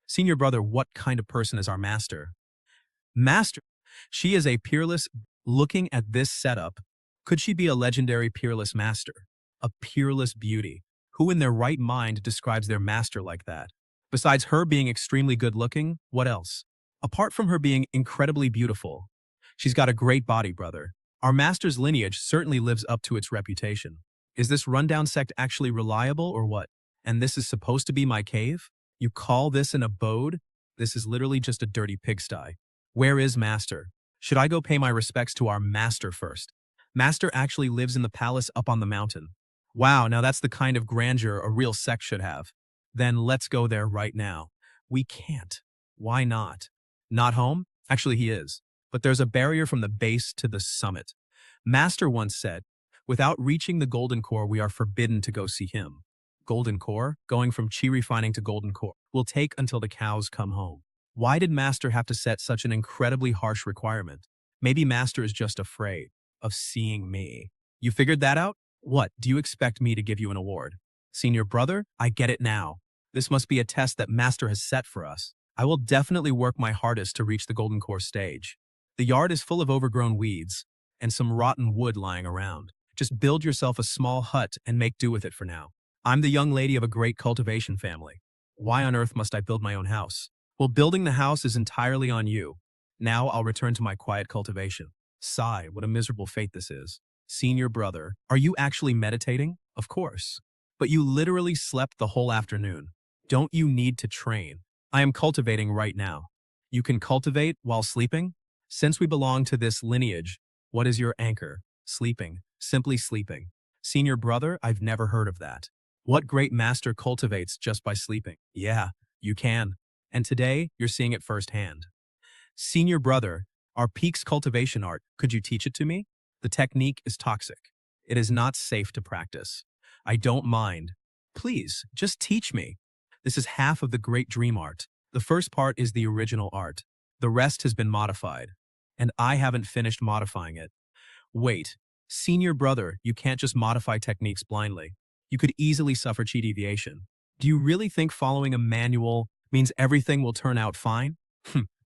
Senior brother, what kind of person is our master? Master. She is a peerless. Looking at this setup, could she be a legendary peerless master? A peerless beauty. Who in their right mind describes their master like that? Besides her being extremely good looking, what else? Apart from her being incredibly beautiful, she's got a great body, brother. Our master's lineage certainly lives up to its reputation. Is this rundown sect actually reliable or what? And this is supposed to be my cave? You call this an abode? This is literally just a dirty pigsty. Where is Master? Should I go pay my respects to our Master first? Master actually lives in the palace up on the mountain. Wow, now that's the kind of grandeur a real sect should have. Then let's go there right now. We can't. Why not? Not home? Actually, he is. But there's a barrier from the base to the summit. Master once said, without reaching the golden core, we are forbidden to go see him. Golden core? Going from chi refining to golden core will take until the cows come home. Why did Master have to set such an incredibly harsh requirement? Maybe Master is just afraid of seeing me. You figured that out? What, do you expect me to give you an award? Senior brother, I get it now. This must be a test that Master has set for us. I will definitely work my hardest to reach the golden core stage. The yard is full of overgrown weeds and some rotten wood lying around. Just build yourself a small hut and make do with it for now. I'm the young lady of a great cultivation family. Why on earth must I build my own house? Well, building the house is entirely on you. Now I'll return to my quiet cultivation. Sigh, what a miserable fate this is. Senior brother, are you actually meditating? Of course. But you literally slept the whole afternoon. Don't you need to train? I am cultivating right now. You can cultivate while sleeping? Since we belong to this lineage, what is your anchor? Sleeping. Simply sleeping. Senior brother, I've never heard of that. What great master cultivates just by sleeping? Yeah, you can. And today, you're seeing it firsthand. Senior brother, our peaks cultivation art, could you teach it to me? The technique is toxic. It is not safe to practice. I don't mind. Please, just teach me. This is half of the great dream art. The first part is the original art. The rest has been modified. And I haven't finished modifying it. Wait, senior brother, you can't just modify techniques blindly. You could easily suffer chi deviation. Do you really think following a manual means everything will turn out fine?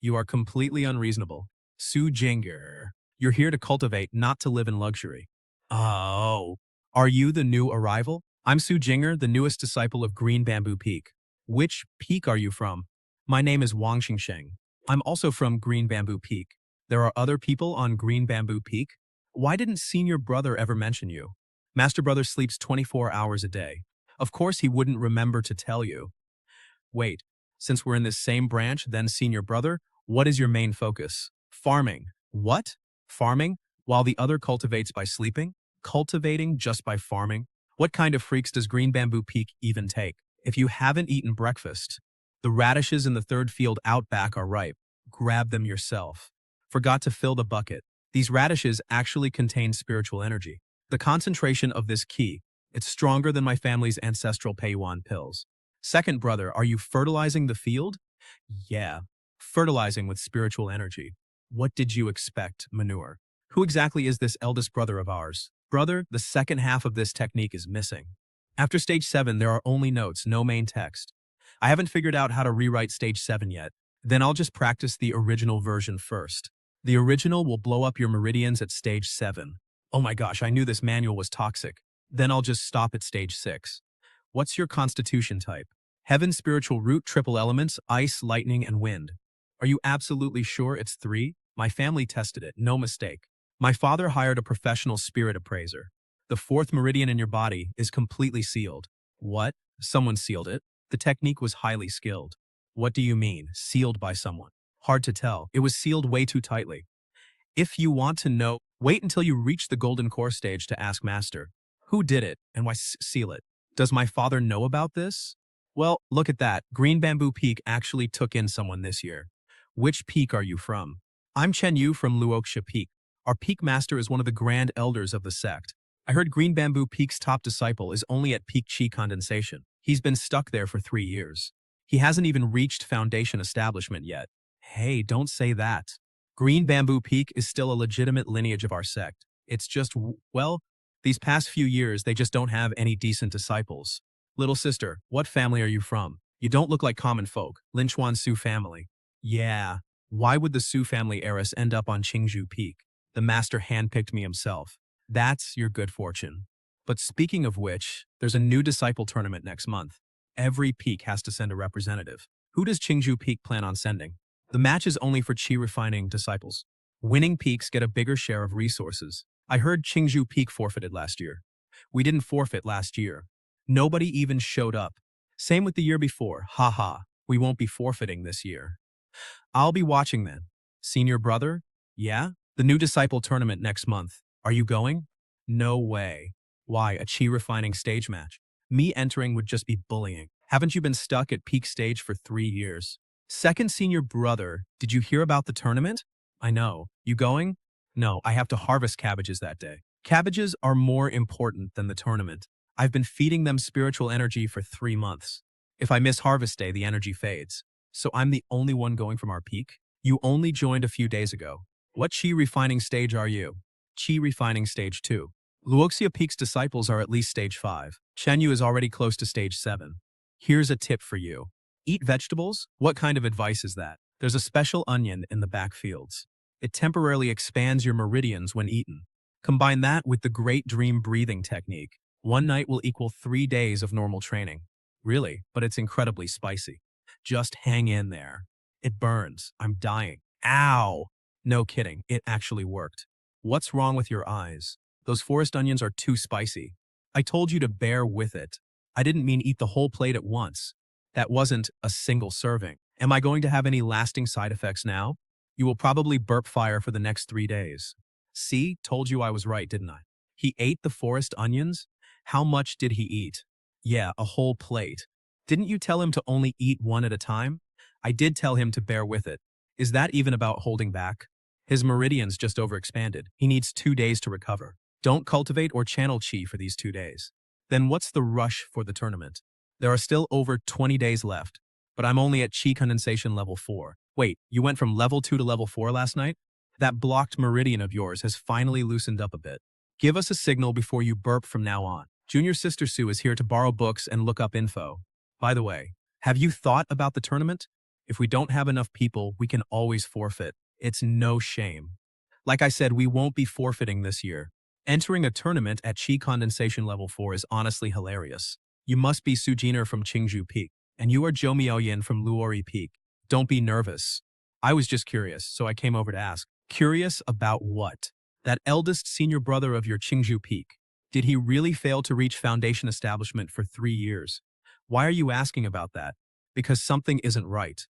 You are completely unreasonable. Su Jinger, you're here to cultivate, not to live in luxury. Oh, are you the new arrival? I'm Su Jinger, the newest disciple of Green Bamboo Peak. Which peak are you from? My name is Wang Xingsheng. I'm also from Green Bamboo Peak. There are other people on Green Bamboo Peak? Why didn't senior brother ever mention you? Master brother sleeps 24 hours a day. Of course he wouldn't remember to tell you. Wait, since we're in this same branch, then senior brother, what is your main focus? Farming. What? Farming? While the other cultivates by sleeping? Cultivating just by farming? What kind of freaks does Green Bamboo Peak even take? If you haven't eaten breakfast, the radishes in the third field out back are ripe. Grab them yourself. Forgot to fill the bucket. These radishes actually contain spiritual energy. The concentration of this key, it's stronger than my family's ancestral Peiyuan pills. Second brother, are you fertilizing the field? Yeah, fertilizing with spiritual energy. What did you expect, manure? Who exactly is this eldest brother of ours? Brother, the second half of this technique is missing. After stage 7, there are only notes, no main text. I haven't figured out how to rewrite stage 7 yet. Then I'll just practice the original version first. The original will blow up your meridians at stage 7. Oh my gosh, I knew this manual was toxic. Then I'll just stop at stage 6. What's your constitution type? Heaven, spiritual root, triple elements, ice, lightning, and wind. Are you absolutely sure it's 3? My family tested it, no mistake. My father hired a professional spirit appraiser. The 4th meridian in your body is completely sealed. What? Someone sealed it? The technique was highly skilled. What do you mean, sealed by someone? Hard to tell. It was sealed way too tightly. If you want to know, wait until you reach the golden core stage to ask Master. Who did it and why seal it? Does my father know about this? Well, look at that. Green Bamboo Peak actually took in someone this year. Which peak are you from? I'm Chen Yu from Luoxia Peak. Our peak master is one of the grand elders of the sect. I heard Green Bamboo Peak's top disciple is only at peak chi condensation. He's been stuck there for 3 years. He hasn't even reached foundation establishment yet. Hey, don't say that. Green Bamboo Peak is still a legitimate lineage of our sect. It's just, well, these past few years, they just don't have any decent disciples. Little sister, what family are you from? You don't look like common folk. Linchuan Su family. Yeah. Why would the Su family heiress end up on Qingzhou Peak? The master handpicked me himself. That's your good fortune. But speaking of which, there's a new disciple tournament next month. Every peak has to send a representative. Who does Qingzhou Peak plan on sending? The match is only for chi refining disciples. Winning peaks get a bigger share of resources. I heard Qingzhou Peak forfeited last year. We didn't forfeit last year. Nobody even showed up. Same with the year before. Haha, we won't be forfeiting this year. I'll be watching then. Senior brother? Yeah? The new disciple tournament next month. Are you going? No way. Why, a chi refining stage match? Me entering would just be bullying. Haven't you been stuck at peak stage for 3 years? Second senior brother, did you hear about the tournament? I know. You going? No, I have to harvest cabbages that day. Cabbages are more important than the tournament. I've been feeding them spiritual energy for 3 months. If I miss harvest day, the energy fades. So I'm the only one going from our peak? You only joined a few days ago. What chi refining stage are you? Chi refining stage 2. Luoxia Peak's disciples are at least stage 5. Shenyu is already close to stage 7. Here's a tip for you. Eat vegetables? What kind of advice is that? There's a special onion in the back fields. It temporarily expands your meridians when eaten. Combine that with the great dream breathing technique. 1 night will equal 3 days of normal training. Really, but it's incredibly spicy. Just hang in there. It burns. I'm dying. Ow! No kidding, it actually worked. What's wrong with your eyes? Those forest onions are too spicy. I told you to bear with it. I didn't mean eat the whole plate at once. That wasn't a single serving. Am I going to have any lasting side effects now? You will probably burp fire for the next 3 days. See, told you I was right, didn't I? He ate the forest onions? How much did he eat? Yeah, a whole plate. Didn't you tell him to only eat one at a time? I did tell him to bear with it. Is that even about holding back? His meridians just overexpanded. He needs 2 days to recover. Don't cultivate or channel chi for these 2 days. Then what's the rush for the tournament? There are still over 20 days left, but I'm only at chi condensation level 4. Wait, you went from level 2 to level 4 last night? That blocked meridian of yours has finally loosened up a bit. Give us a signal before you burp from now on. Junior Sister Sue is here to borrow books and look up info. By the way, have you thought about the tournament? If we don't have enough people, we can always forfeit. It's no shame. Like I said, we won't be forfeiting this year. Entering a tournament at Chi Condensation Level 4 is honestly hilarious. You must be Su Jiner from Qingzhou Peak, and you are Zhou Miaoyin from Luori Peak. Don't be nervous. I was just curious, so I came over to ask. Curious about what? That eldest senior brother of your Qingzhou Peak. Did he really fail to reach foundation establishment for 3 years? Why are you asking about that? Because something isn't right.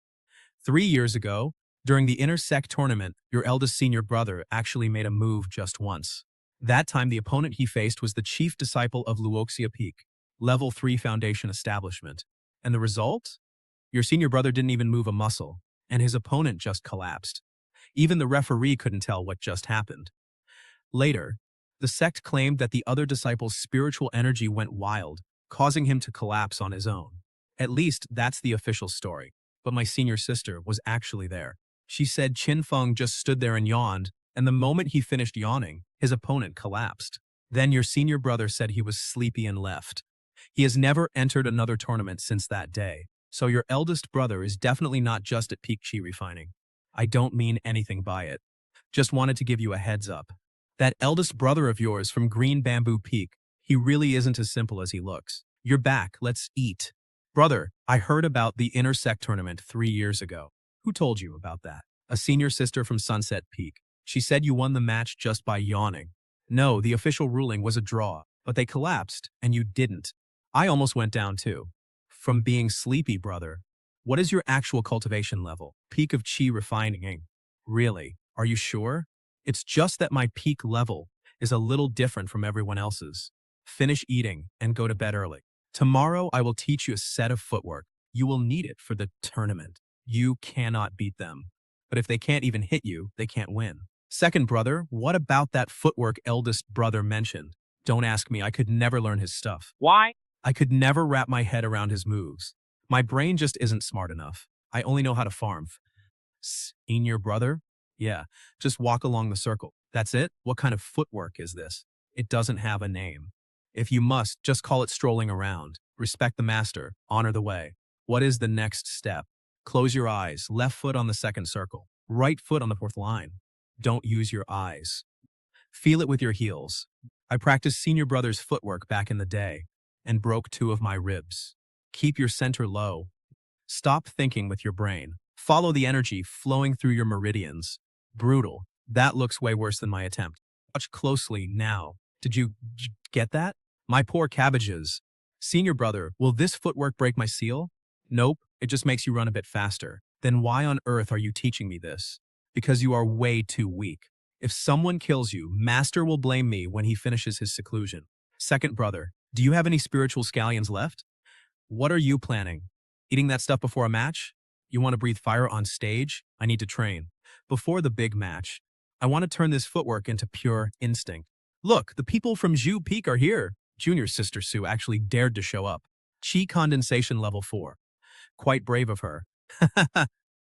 3 years ago, during the inner Sect tournament, your eldest senior brother actually made a move just once. That time the opponent he faced was the chief disciple of Luoxia Peak, level 3 foundation establishment. And the result? Your senior brother didn't even move a muscle, and his opponent just collapsed. Even the referee couldn't tell what just happened. Later, the sect claimed that the other disciple's spiritual energy went wild, causing him to collapse on his own. At least that's the official story. But my senior sister was actually there. She said Qin Feng just stood there and yawned, and the moment he finished yawning, his opponent collapsed. Then your senior brother said he was sleepy and left. He has never entered another tournament since that day, so your eldest brother is definitely not just at peak chi refining. I don't mean anything by it. Just wanted to give you a heads up. That eldest brother of yours from Green Bamboo Peak, he really isn't as simple as he looks. You're back, let's eat. Brother, I heard about the Inner Sect tournament 3 years ago. Who told you about that? A senior sister from Sunset Peak. She said you won the match just by yawning. No, the official ruling was a draw, but they collapsed, and you didn't. I almost went down too. From being sleepy, brother. What is your actual cultivation level? Peak of chi refining. Really? Are you sure? It's just that my peak level is a little different from everyone else's. Finish eating and go to bed early. Tomorrow I will teach you a set of footwork. You will need it for the tournament. You cannot beat them. But if they can't even hit you, they can't win. Second brother, what about that footwork eldest brother mentioned? Don't ask me, I could never learn his stuff. Why? I could never wrap my head around his moves. My brain just isn't smart enough. I only know how to farm. Senior brother? Yeah, just walk along the circle. That's it? What kind of footwork is this? It doesn't have a name. If you must, just call it strolling around. Respect the master. Honor the way. What is the next step? Close your eyes, left foot on the second circle, right foot on the fourth line. Don't use your eyes. Feel it with your heels. I practiced senior brother's footwork back in the day and broke 2 of my ribs. Keep your center low. Stop thinking with your brain. Follow the energy flowing through your meridians. Brutal. That looks way worse than my attempt. Watch closely now. Did you get that? My poor cabbages. Senior brother, will this footwork break my seal? Nope, it just makes you run a bit faster. Then why on earth are you teaching me this? Because you are way too weak. If someone kills you, Master will blame me when he finishes his seclusion. Second brother, do you have any spiritual scallions left? What are you planning? Eating that stuff before a match? You want to breathe fire on stage? I need to train. Before the big match, I want to turn this footwork into pure instinct. Look, the people from Zhu Peak are here. Junior sister Sue actually dared to show up. Chi condensation level 4. Quite brave of her.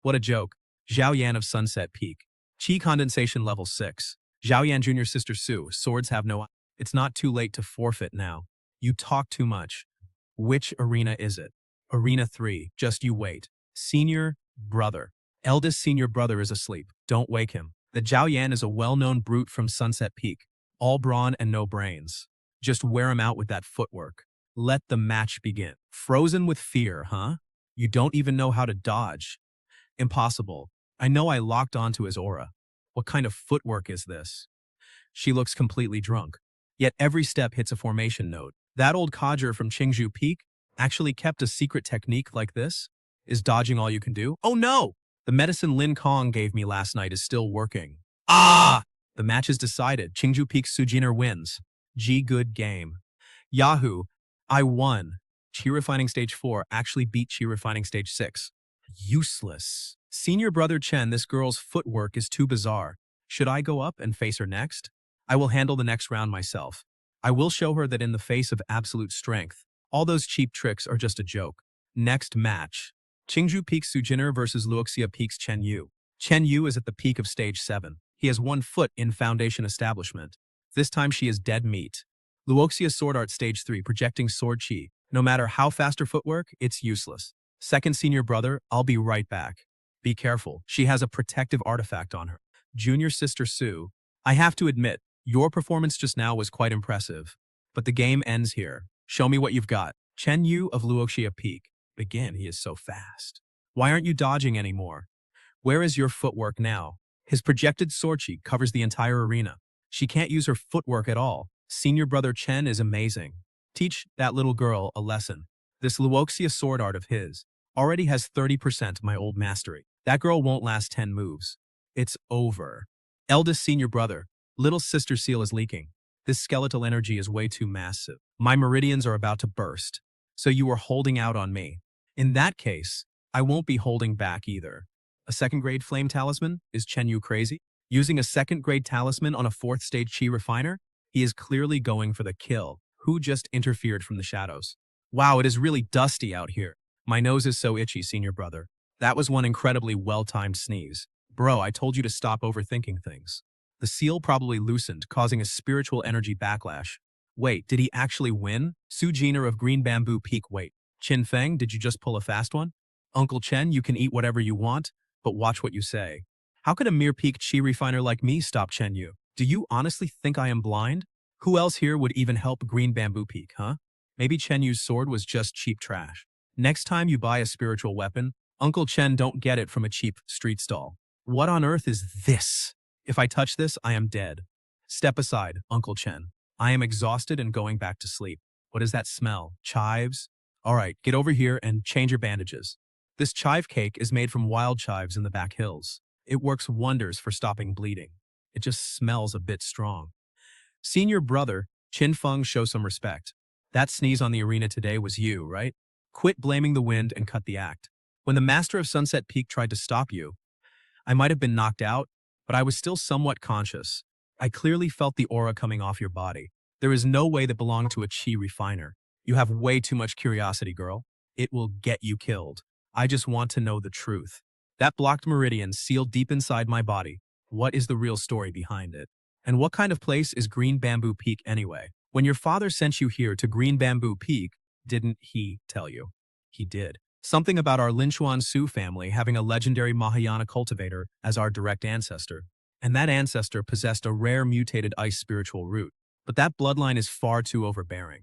What a joke. Zhao Yan of Sunset Peak. Chi condensation level 6. Zhao Yan junior sister Sue. Swords have no... It's not too late to forfeit now. You talk too much. Which arena is it? Arena 3. Just you wait. Senior brother. Eldest senior brother is asleep. Don't wake him. The Zhao Yan is a well-known brute from Sunset Peak. All brawn and no brains. Just wear him out with that footwork. Let the match begin. Frozen with fear, huh? You don't even know how to dodge. Impossible. I know I locked onto his aura. What kind of footwork is this? She looks completely drunk. Yet every step hits a formation note. That old codger from Qingzhou Peak actually kept a secret technique like this? Is dodging all you can do? Oh no! The medicine Lin Kong gave me last night is still working. Ah! The match is decided. Qingzhou Peak Sujiner wins. Good game. Yahoo! I won. Chi Refining Stage 4 actually beat Chi Refining Stage 6. Useless. Senior brother Chen, this girl's footwork is too bizarre. Should I go up and face her next? I will handle the next round myself. I will show her that in the face of absolute strength, all those cheap tricks are just a joke. Next match. Qingzhou Peak Sujiner versus Luoxia Peak's Chen Yu. Chen Yu is at the peak of Stage 7. He has 1 foot in Foundation Establishment. This time she is dead meat. Luoxia Sword Art Stage 3 projecting Sword Chi. No matter how fast her footwork, it's useless. Second senior brother, I'll be right back. Be careful, she has a protective artifact on her. Junior sister Sue, I have to admit, your performance just now was quite impressive. But the game ends here. Show me what you've got. Chen Yu of Luoxia Peak. Begin, he is so fast. Why aren't you dodging anymore? Where is your footwork now? His projected sword chi covers the entire arena. She can't use her footwork at all. Senior brother Chen is amazing. Teach that little girl a lesson. This Luoxia sword art of his already has 30% my old mastery. That girl won't last 10 moves. It's over. Eldest senior brother, little sister seal is leaking. This skeletal energy is way too massive. My meridians are about to burst. So you are holding out on me. In that case, I won't be holding back either. A 2nd grade flame talisman? Is Chen Yu crazy? Using a 2nd grade talisman on a 4th stage chi refiner? He is clearly going for the kill. Who just interfered from the shadows? Wow, it is really dusty out here. My nose is so itchy, senior brother. That was one incredibly well-timed sneeze. Bro, I told you to stop overthinking things. The seal probably loosened, causing a spiritual energy backlash. Wait, did he actually win? Su Jiner of Green Bamboo Peak, wait. Qin Feng, did you just pull a fast one? Uncle Chen, you can eat whatever you want, but watch what you say. How could a mere peak chi refiner like me stop Chen Yu? Do you honestly think I am blind? Who else here would even help Green Bamboo Peak, huh? Maybe Chen Yu's sword was just cheap trash. Next time you buy a spiritual weapon, Uncle Chen don't get it from a cheap street stall. What on earth is this? If I touch this, I am dead. Step aside, Uncle Chen. I am exhausted and going back to sleep. What is that smell? Chives? All right, get over here and change your bandages. This chive cake is made from wild chives in the back hills. It works wonders for stopping bleeding. It just smells a bit strong. Senior brother, Qin Feng, show some respect. That sneeze on the arena today was you, right? Quit blaming the wind and cut the act. When the master of Sunset Peak tried to stop you, I might have been knocked out, but I was still somewhat conscious. I clearly felt the aura coming off your body. There is no way that belonged to a chi refiner. You have way too much curiosity, girl. It will get you killed. I just want to know the truth. That blocked meridian sealed deep inside my body. What is the real story behind it? And what kind of place is Green Bamboo Peak anyway? When your father sent you here to Green Bamboo Peak, didn't he tell you? He did. Something about our Linchuan Su family having a legendary Mahayana cultivator as our direct ancestor. And that ancestor possessed a rare mutated ice spiritual root. But that bloodline is far too overbearing.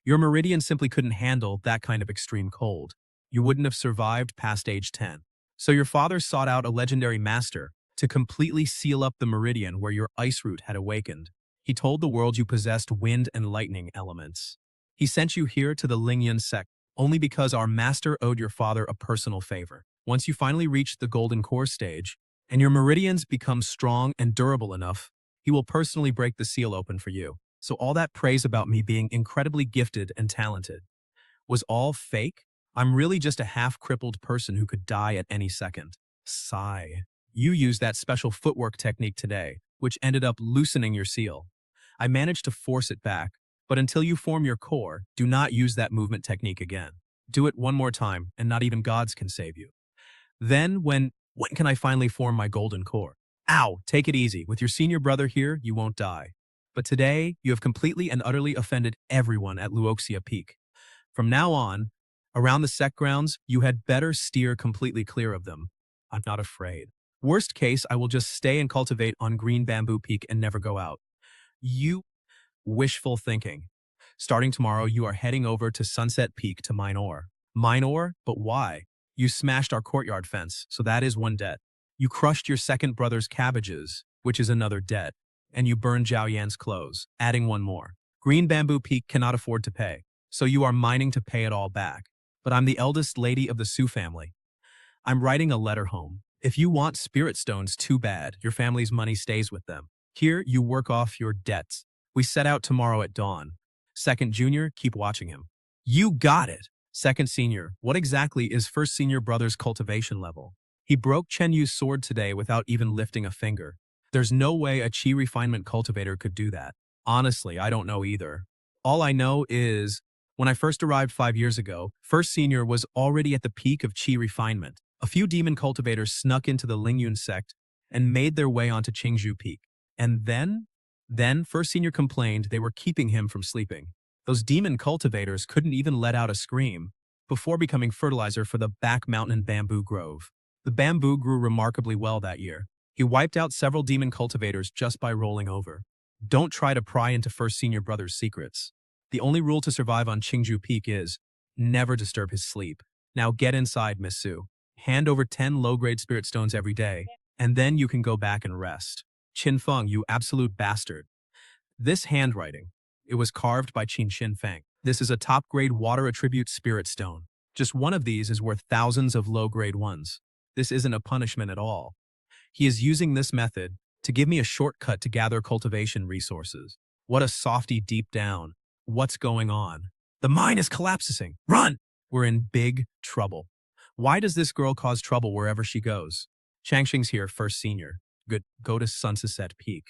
Your meridian simply couldn't handle that kind of extreme cold. You wouldn't have survived past age 10. So your father sought out a legendary master to completely seal up the meridian where your ice root had awakened. He told the world you possessed wind and lightning elements. He sent you here to the Lingyun Sect only because our master owed your father a personal favor. Once you finally reach the golden core stage, and your meridians become strong and durable enough, he will personally break the seal open for you. So all that praise about me being incredibly gifted and talented was all fake? I'm really just a half-crippled person who could die at any second. Sigh. You used that special footwork technique today, which ended up loosening your seal. I managed to force it back, but until you form your core, do not use that movement technique again. Do it one more time, and not even gods can save you. Then, when can I finally form my golden core? Ow, take it easy. With your senior brother here, you won't die. But today, you have completely and utterly offended everyone at Luoxia Peak. From now on, around the sect grounds, you had better steer completely clear of them. I'm not afraid. Worst case, I will just stay and cultivate on Green Bamboo Peak and never go out. You wishful thinking. Starting tomorrow, you are heading over to Sunset Peak to mine ore. Mine ore? But why? You smashed our courtyard fence, so that is one debt. You crushed your second brother's cabbages, which is another debt. And you burned Zhao Yan's clothes, adding one more. Green Bamboo Peak cannot afford to pay, so you are mining to pay it all back. But I'm the eldest lady of the Su family. I'm writing a letter home. If you want spirit stones too bad, your family's money stays with them. Here, you work off your debts. We set out tomorrow at dawn. Second junior, keep watching him. You got it! Second senior, what exactly is first senior brother's cultivation level? He broke Chen Yu's sword today without even lifting a finger. There's no way a chi refinement cultivator could do that. Honestly, I don't know either. All I know is, when I first arrived 5 years ago, first senior was already at the peak of chi refinement. A few demon cultivators snuck into the Lingyun sect and made their way onto Qingzhou Peak. And then first senior complained they were keeping him from sleeping. Those demon cultivators couldn't even let out a scream before becoming fertilizer for the back mountain bamboo grove. The bamboo grew remarkably well that year. He wiped out several demon cultivators just by rolling over. Don't try to pry into first senior brother's secrets. The only rule to survive on Qingzhou Peak is never disturb his sleep. Now get inside, Miss Su. Hand over 10 low-grade spirit stones every day, and then you can go back and rest. Qin Feng, you absolute bastard. This handwriting, it was carved by Qin Feng. This is a top-grade water attribute spirit stone. Just one of these is worth thousands of low-grade ones. This isn't a punishment at all. He is using this method to give me a shortcut to gather cultivation resources. What a softy deep down. What's going on? The mine is collapsing. Run! We're in big trouble. Why does this girl cause trouble wherever she goes? Changxing's here, first senior. Good, go to Sunset Peak.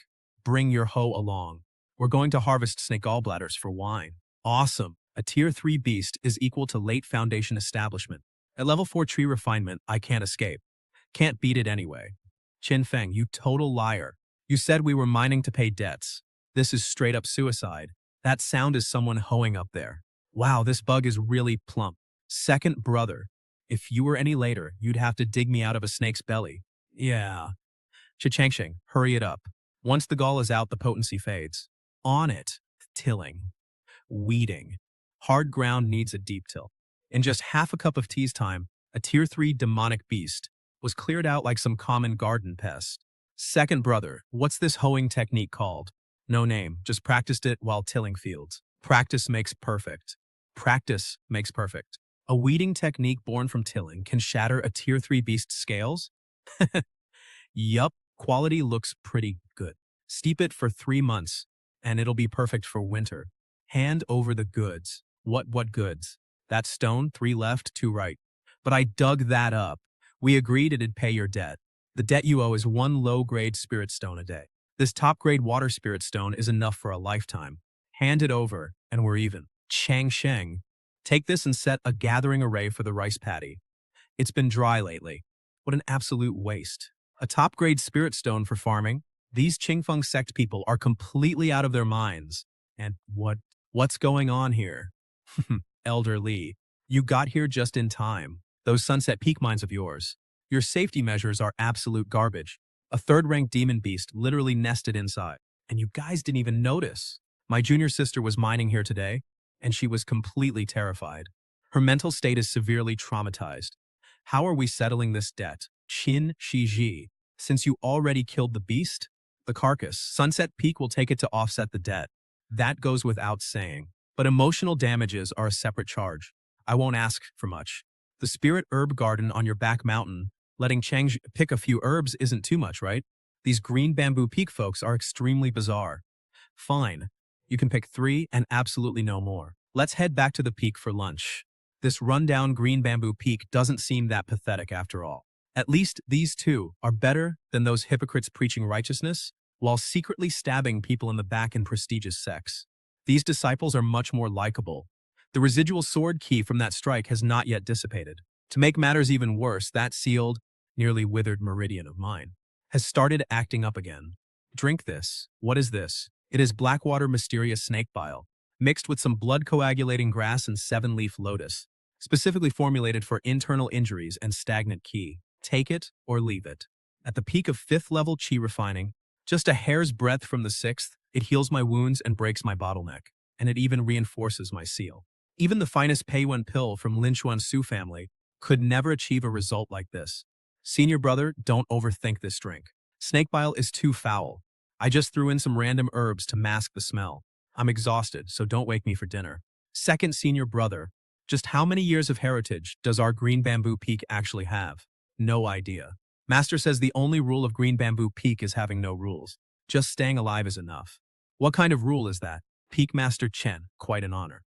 Bring your hoe along. We're going to harvest snake gallbladders for wine. Awesome. A tier 3 beast is equal to late foundation establishment. At level 4 tree refinement, I can't escape. Can't beat it anyway. Qin Feng, you total liar. You said we were mining to pay debts. This is straight up suicide. That sound is someone hoeing up there. Wow, this bug is really plump. Second brother. If you were any later, you'd have to dig me out of a snake's belly. Yeah. Changxing, hurry it up. Once the gall is out, the potency fades. On it. Tilling. Weeding. Hard ground needs a deep till. In just half a cup of tea's time, a tier 3 demonic beast was cleared out like some common garden pest. Second brother, what's this hoeing technique called? No name, just practiced it while tilling fields. Practice makes perfect. Practice makes perfect. A weeding technique born from tilling can shatter a tier 3 beast's scales? Yup, quality looks pretty good. Steep it for 3 months, and it'll be perfect for winter. Hand over the goods. What goods? That stone, 3 left, 2 right. But I dug that up. We agreed it'd pay your debt. The debt you owe is 1 low-grade spirit stone a day. This top-grade water spirit stone is enough for a lifetime. Hand it over, and we're even. Changsheng, take this and set a gathering array for the rice paddy. It's been dry lately. What an absolute waste. A top-grade spirit stone for farming? These Qingfeng sect people are completely out of their minds. And what's going on here? Elder Li, you got here just in time. Those Sunset Peak mines of yours. Your safety measures are absolute garbage. A third-rank demon beast literally nested inside. And you guys didn't even notice. My junior sister was mining here today, and she was completely terrified. Her mental state is severely traumatized. How are we settling this debt? Qin Shiji. Since you already killed the beast, the carcass, Sunset Peak will take it to offset the debt. That goes without saying. But emotional damages are a separate charge. I won't ask for much. The spirit herb garden on your back mountain, letting Chang pick a few herbs isn't too much, right? These green bamboo peak folks are extremely bizarre. Fine. You can pick 3 and absolutely no more. Let's head back to the peak for lunch. This rundown green bamboo peak doesn't seem that pathetic after all. At least these two are better than those hypocrites preaching righteousness while secretly stabbing people in the back in prestigious sects. These disciples are much more likable. The residual sword key from that strike has not yet dissipated. To make matters even worse, that sealed, nearly withered meridian of mine has started acting up again. Drink this. What is this? It is Blackwater Mysterious Snake Bile, mixed with some blood-coagulating grass and 7-leaf lotus, specifically formulated for internal injuries and stagnant qi. Take it or leave it. At the peak of 5th level qi refining, just a hair's breadth from the 6th, it heals my wounds and breaks my bottleneck, and it even reinforces my seal. Even the finest Peiyuan pill from Linchuan Su family could never achieve a result like this. Senior brother, don't overthink this drink. Snake bile is too foul. I just threw in some random herbs to mask the smell. I'm exhausted, so don't wake me for dinner. Second senior brother, just how many years of heritage does our green bamboo peak actually have? No idea. Master says the only rule of green bamboo peak is having no rules. Just staying alive is enough. What kind of rule is that? Peak Master Chen, quite an honor.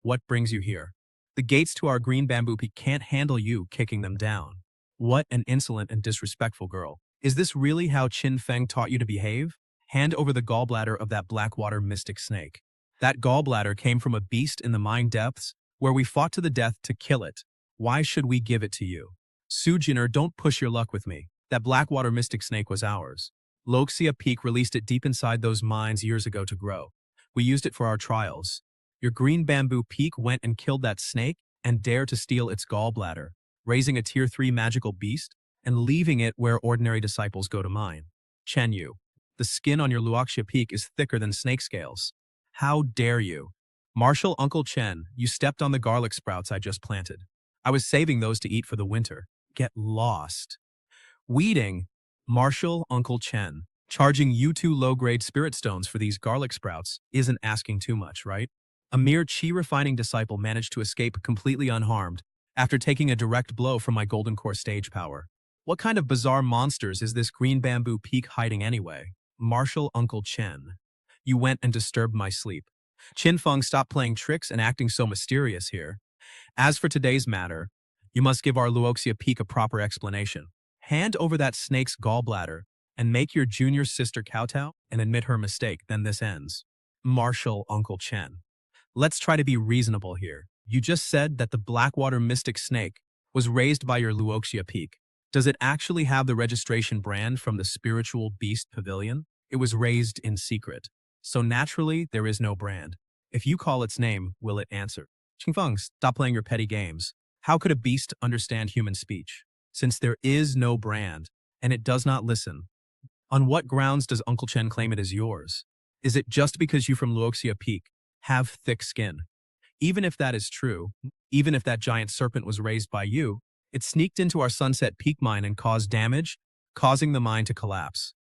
What brings you here? The gates to our green bamboo peak can't handle you kicking them down. What an insolent and disrespectful girl. Is this really how Qin Feng taught you to behave? Hand over the gallbladder of that Blackwater mystic snake. That gallbladder came from a beast in the mine depths, where we fought to the death to kill it. Why should we give it to you? Su Jinner, don't push your luck with me. That Blackwater mystic snake was ours. Loxia Peak released it deep inside those mines years ago to grow. We used it for our trials. Your green bamboo peak went and killed that snake and dared to steal its gallbladder, raising a tier 3 magical beast and leaving it where ordinary disciples go to mine. Chen Yu, the skin on your Luoxia Peak is thicker than snake scales. How dare you? Marshal Uncle Chen, you stepped on the garlic sprouts I just planted. I was saving those to eat for the winter. Get lost. Weeding. Marshal Uncle Chen, charging you 2 low-grade spirit stones for these garlic sprouts isn't asking too much, right? A mere chi-refining disciple managed to escape completely unharmed after taking a direct blow from my golden core stage power. What kind of bizarre monsters is this green bamboo peak hiding anyway? Marshal Uncle Chen, you went and disturbed my sleep. Qin Feng, stop playing tricks and acting so mysterious here. As for today's matter, you must give our Luoxia Peak a proper explanation. Hand over that snake's gallbladder and make your junior sister kowtow and admit her mistake, then this ends. Marshal Uncle Chen. Let's try to be reasonable here. You just said that the Blackwater Mystic Snake was raised by your Luoxia Peak. Does it actually have the registration brand from the Spiritual Beast Pavilion? It was raised in secret. So naturally, there is no brand. If you call its name, will it answer? Qingfeng, stop playing your petty games. How could a beast understand human speech? Since there is no brand, and it does not listen, on what grounds does Uncle Chen claim it is yours? Is it just because you from Luoxia Peak have thick skin? Even if that is true, even if that giant serpent was raised by you, it sneaked into our Sunset Peak mine and caused damage, causing the mine to collapse.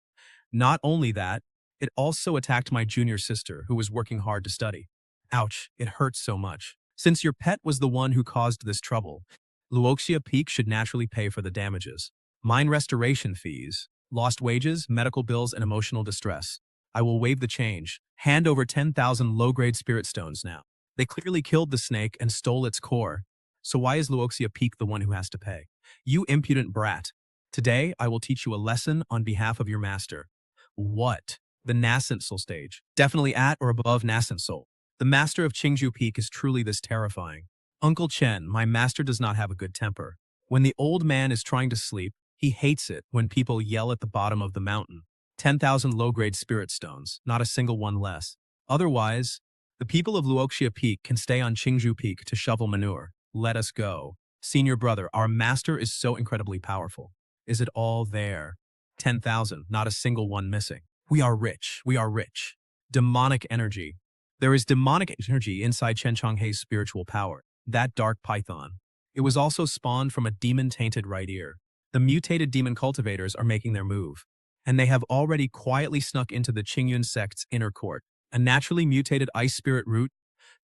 Not only that, it also attacked my junior sister, who was working hard to study. Ouch, it hurts so much. Since your pet was the one who caused this trouble, Luoxia Peak should naturally pay for the damages. Mine restoration fees, lost wages, medical bills, and emotional distress. I will waive the change. Hand over 10,000 low-grade spirit stones now. They clearly killed the snake and stole its core. So why is Luoxia Peak the one who has to pay? You impudent brat. Today, I will teach you a lesson on behalf of your master. What? The nascent soul stage. Definitely at or above nascent soul. The master of Qingju Peak is truly this terrifying. Uncle Chen, my master does not have a good temper. When the old man is trying to sleep, he hates it when people yell at the bottom of the mountain. 10,000 low-grade spirit stones, not a single one less. Otherwise, the people of Luoxia Peak can stay on Qingju Peak to shovel manure. Let us go. Senior brother, our master is so incredibly powerful. Is it all there? 10,000, not a single one missing. We are rich. We are rich. Demonic energy. There is demonic energy inside Chen Chonghei's spiritual power. That dark python. It was also spawned from a demon-tainted right ear. The mutated demon cultivators are making their move, and they have already quietly snuck into the Qingyun sect's inner court. A naturally mutated ice spirit root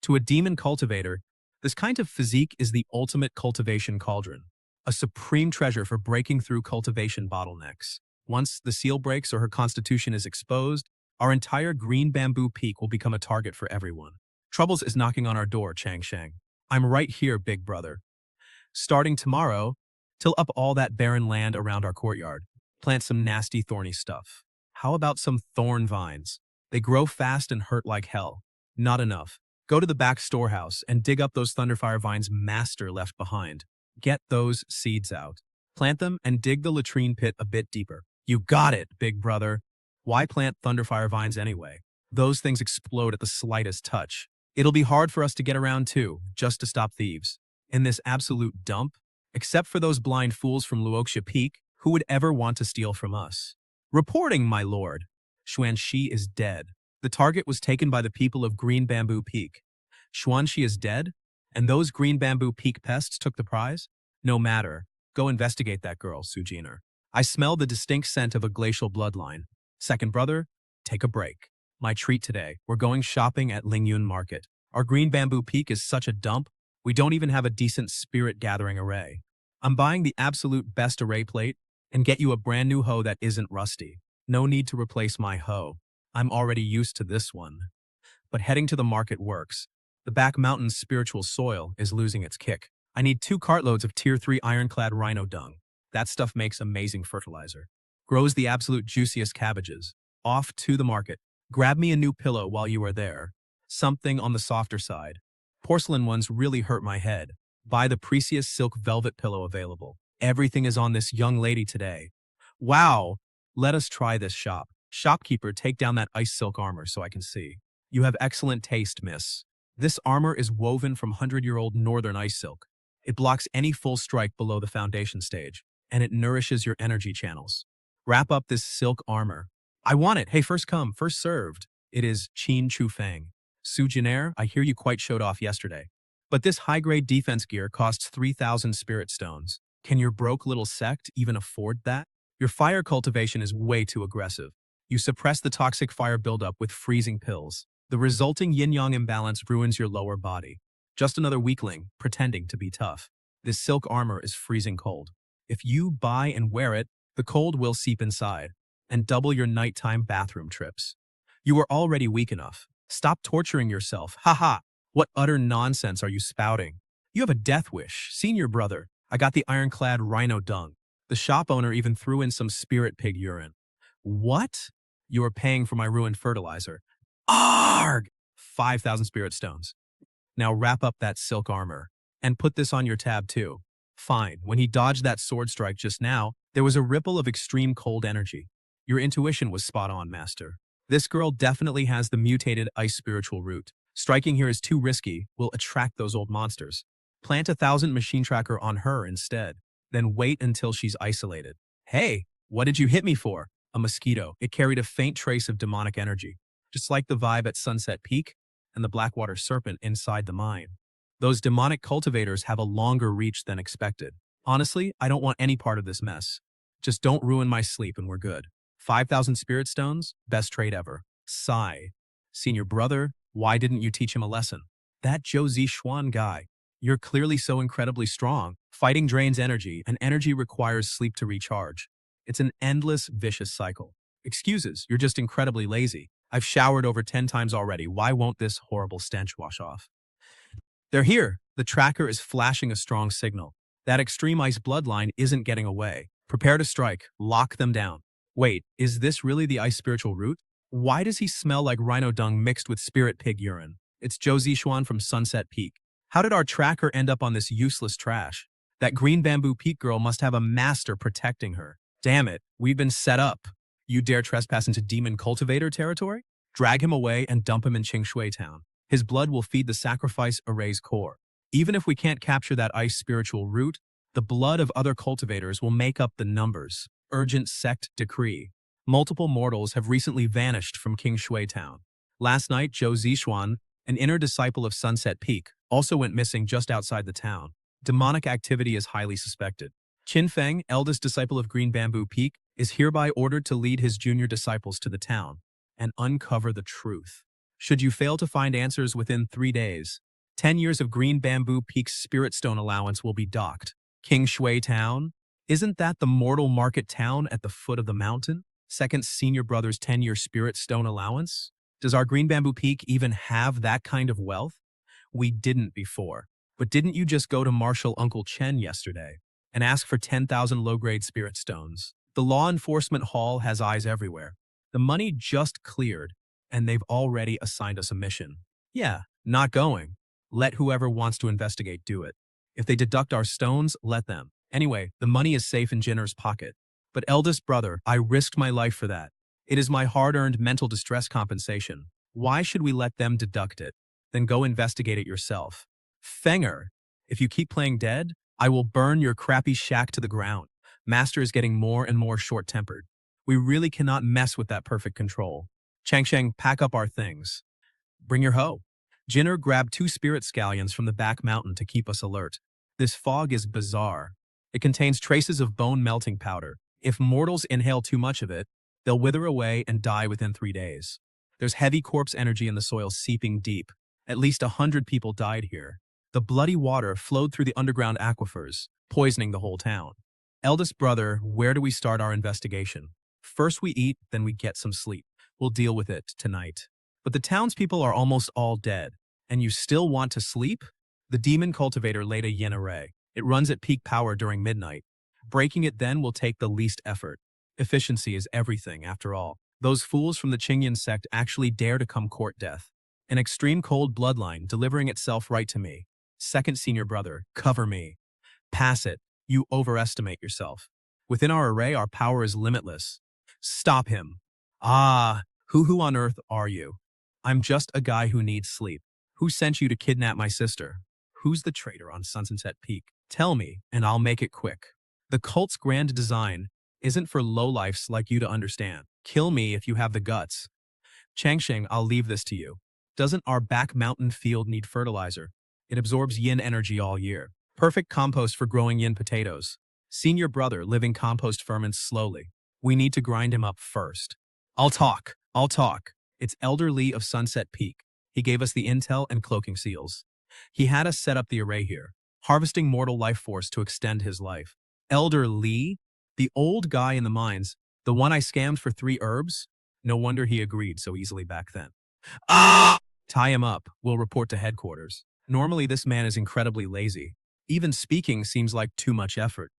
to a demon cultivator, this kind of physique is the ultimate cultivation cauldron, a supreme treasure for breaking through cultivation bottlenecks. Once the seal breaks or her constitution is exposed, our entire green bamboo peak will become a target for everyone. Troubles is knocking on our door, Chang Shang. I'm right here, big brother. Starting tomorrow, till up all that barren land around our courtyard. Plant some nasty thorny stuff. How about some thorn vines? They grow fast and hurt like hell. Not enough. Go to the back storehouse and dig up those thunderfire vines master left behind. Get those seeds out. Plant them and dig the latrine pit a bit deeper. You got it, big brother. Why plant thunderfire vines anyway? Those things explode at the slightest touch. It'll be hard for us to get around too, just to stop thieves. In this absolute dump, except for those blind fools from Luoxia Peak, who would ever want to steal from us? Reporting, my lord. Xuanxi is dead. The target was taken by the people of Green Bamboo Peak. Xuanxi is dead? And those Green Bamboo Peak pests took the prize? No matter. Go investigate that girl, Sujiner. I smell the distinct scent of a glacial bloodline. Second brother, take a break. My treat today, we're going shopping at Lingyun Market. Our Green Bamboo Peak is such a dump, we don't even have a decent spirit gathering array. I'm buying the absolute best array plate and get you a brand new hoe that isn't rusty. No need to replace my hoe. I'm already used to this one. But heading to the market works. The back mountain's spiritual soil is losing its kick. I need 2 cartloads of Tier 3 ironclad rhino dung. That stuff makes amazing fertilizer. Grows the absolute juiciest cabbages. Off to the market. Grab me a new pillow while you are there. Something on the softer side. Porcelain ones really hurt my head. Buy the Precious Silk Velvet pillow available. Everything is on this young lady today. Wow! Let us try this shop. Shopkeeper, take down that ice silk armor so I can see. You have excellent taste, miss. This armor is woven from 100-year-old northern ice silk. It blocks any full strike below the foundation stage, and it nourishes your energy channels. Wrap up this silk armor. I want it. Hey, first come, first served. It is Qin Chu Feng. Su Jinair, I hear you quite showed off yesterday. But this high-grade defense gear costs 3,000 spirit stones. Can your broke little sect even afford that? Your fire cultivation is way too aggressive. You suppress the toxic fire buildup with freezing pills. The resulting yin-yang imbalance ruins your lower body. Just another weakling, pretending to be tough. This silk armor is freezing cold. If you buy and wear it, the cold will seep inside and double your nighttime bathroom trips. You are already weak enough. Stop torturing yourself. Haha. What utter nonsense are you spouting? You have a death wish. Senior brother, I got the ironclad rhino dung. The shop owner even threw in some spirit pig urine. What? You are paying for my ruined fertilizer. Arg! 5,000 spirit stones. Now wrap up that silk armor. And put this on your tab too. Fine. When he dodged that sword strike just now, there was a ripple of extreme cold energy. Your intuition was spot on, master. This girl definitely has the mutated ice spiritual root. Striking here is too risky, will attract those old monsters. Plant 1,000 machine tracker on her instead. Then wait until she's isolated. Hey, what did you hit me for? A mosquito. It carried a faint trace of demonic energy. Just like the vibe at Sunset Peak and the Blackwater Serpent inside the mine. Those demonic cultivators have a longer reach than expected. Honestly, I don't want any part of this mess. Just don't ruin my sleep and we're good. 5,000 spirit stones? Best trade ever. Sigh. Senior brother, why didn't you teach him a lesson? That Zhou Zixuan guy. You're clearly so incredibly strong. Fighting drains energy, and energy requires sleep to recharge. It's an endless, vicious cycle. Excuses, you're just incredibly lazy. I've showered over 10 times already. Why won't this horrible stench wash off? They're here. The tracker is flashing a strong signal. That extreme ice bloodline isn't getting away. Prepare to strike. Lock them down. Wait, is this really the ice spiritual root? Why does he smell like rhino dung mixed with spirit pig urine? It's Zhou Zixuan from Sunset Peak. How did our tracker end up on this useless trash? That Green Bamboo Peak girl must have a master protecting her. Damn it, we've been set up. You dare trespass into demon cultivator territory? Drag him away and dump him in Qingshui Town. His blood will feed the sacrifice array's core. Even if we can't capture that ice spiritual root, the blood of other cultivators will make up the numbers. Urgent Sect decree. Multiple mortals have recently vanished from King Shui Town. Last night, Zhou Zixuan, an inner disciple of Sunset Peak, also went missing just outside the town. Demonic activity is highly suspected. Qin Feng, eldest disciple of Green Bamboo Peak, is hereby ordered to lead his junior disciples to the town and uncover the truth. Should you fail to find answers within 3 days, 10 years of Green Bamboo Peak's Spirit Stone allowance will be docked. King Shui Town? Isn't that the mortal market town at the foot of the mountain? Second senior brother's 10-year Spirit Stone allowance? Does our Green Bamboo Peak even have that kind of wealth? We didn't before. But didn't you just go to Marshal Uncle Chen yesterday and ask for 10,000 low-grade Spirit Stones? The law enforcement hall has eyes everywhere. The money just cleared, and they've already assigned us a mission. Yeah, not going. Let whoever wants to investigate do it. If they deduct our stones, let them. Anyway, the money is safe in Jinner's pocket. But eldest brother, I risked my life for that. It is my hard-earned mental distress compensation. Why should we let them deduct it? Then go investigate it yourself. Fenger, if you keep playing dead, I will burn your crappy shack to the ground. Master is getting more and more short-tempered. We really cannot mess with that perfect control. Changsheng, pack up our things. Bring your hoe. Jinner grabbed 2 spirit scallions from the back mountain to keep us alert. This fog is bizarre. It contains traces of bone-melting powder. If mortals inhale too much of it, they'll wither away and die within 3 days. There's heavy corpse energy in the soil seeping deep. At least 100 people died here. The bloody water flowed through the underground aquifers, poisoning the whole town. Eldest brother, where do we start our investigation? First we eat, then we get some sleep. We'll deal with it tonight. But the townspeople are almost all dead, and you still want to sleep? The demon cultivator laid a yin array. It runs at peak power during midnight. Breaking it then will take the least effort. Efficiency is everything, after all. Those fools from the Qingyan sect actually dare to come court death. An extreme cold bloodline delivering itself right to me. Second senior brother, cover me. Pass it. You overestimate yourself. Within our array, our power is limitless. Stop him. Ah, who on earth are you? I'm just a guy who needs sleep. Who sent you to kidnap my sister? Who's the traitor on Sunset Peak? Tell me, and I'll make it quick. The cult's grand design isn't for lowlifes like you to understand. Kill me if you have the guts. Changsheng, I'll leave this to you. Doesn't our back mountain field need fertilizer? It absorbs yin energy all year. Perfect compost for growing yin potatoes. Senior brother, living compost ferments slowly. We need to grind him up first. I'll talk. It's Elder Lee of Sunset Peak. He gave us the intel and cloaking seals. He had us set up the array here, harvesting mortal life force to extend his life. Elder Lee? The old guy in the mines, the one I scammed for 3 herbs? No wonder he agreed so easily back then. Ah! Tie him up. We'll report to headquarters. Normally this man is incredibly lazy. Even speaking seems like too much effort.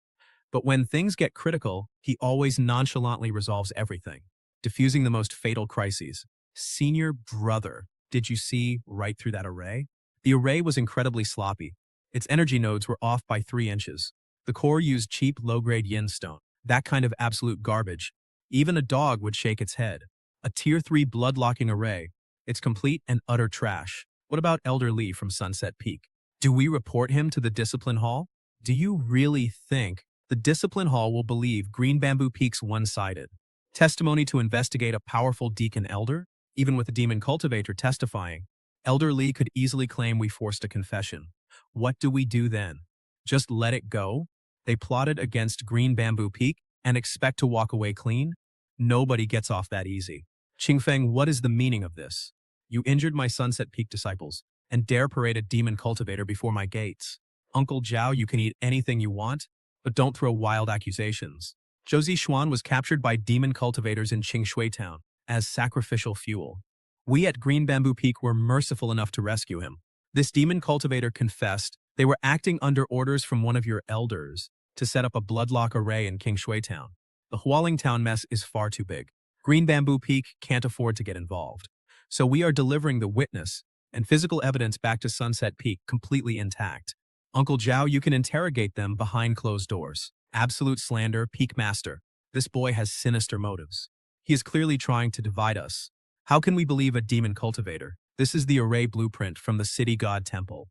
But when things get critical, he always nonchalantly resolves everything, diffusing the most fatal crises. Senior brother, did you see right through that array? The array was incredibly sloppy. Its energy nodes were off by 3 inches. The core used cheap, low-grade yin stone. That kind of absolute garbage. Even a dog would shake its head. A Tier 3 blood-locking array. It's complete and utter trash. What about Elder Lee from Sunset Peak? Do we report him to the Discipline Hall? Do you really think the Discipline Hall will believe Green Bamboo Peak's one-sided testimony to investigate a powerful deacon elder? Even with the demon cultivator testifying, Elder Lee could easily claim we forced a confession. What do we do then? Just let it go? They plotted against Green Bamboo Peak and expect to walk away clean? Nobody gets off that easy. Qingfeng, what is the meaning of this? You injured my Sunset Peak disciples and dare parade a demon cultivator before my gates. Uncle Zhao, you can eat anything you want, but don't throw wild accusations. Zhou Zixuan was captured by demon cultivators in Qingshui Town as sacrificial fuel. We at Green Bamboo Peak were merciful enough to rescue him. This demon cultivator confessed they were acting under orders from one of your elders to set up a bloodlock array in Qingshui Town. The Hualing Town mess is far too big. Green Bamboo Peak can't afford to get involved. So we are delivering the witness and physical evidence back to Sunset Peak completely intact. Uncle Zhao, you can interrogate them behind closed doors. Absolute slander, Peak Master. This boy has sinister motives. He is clearly trying to divide us. How can we believe a demon cultivator? This is the array blueprint from the City God Temple.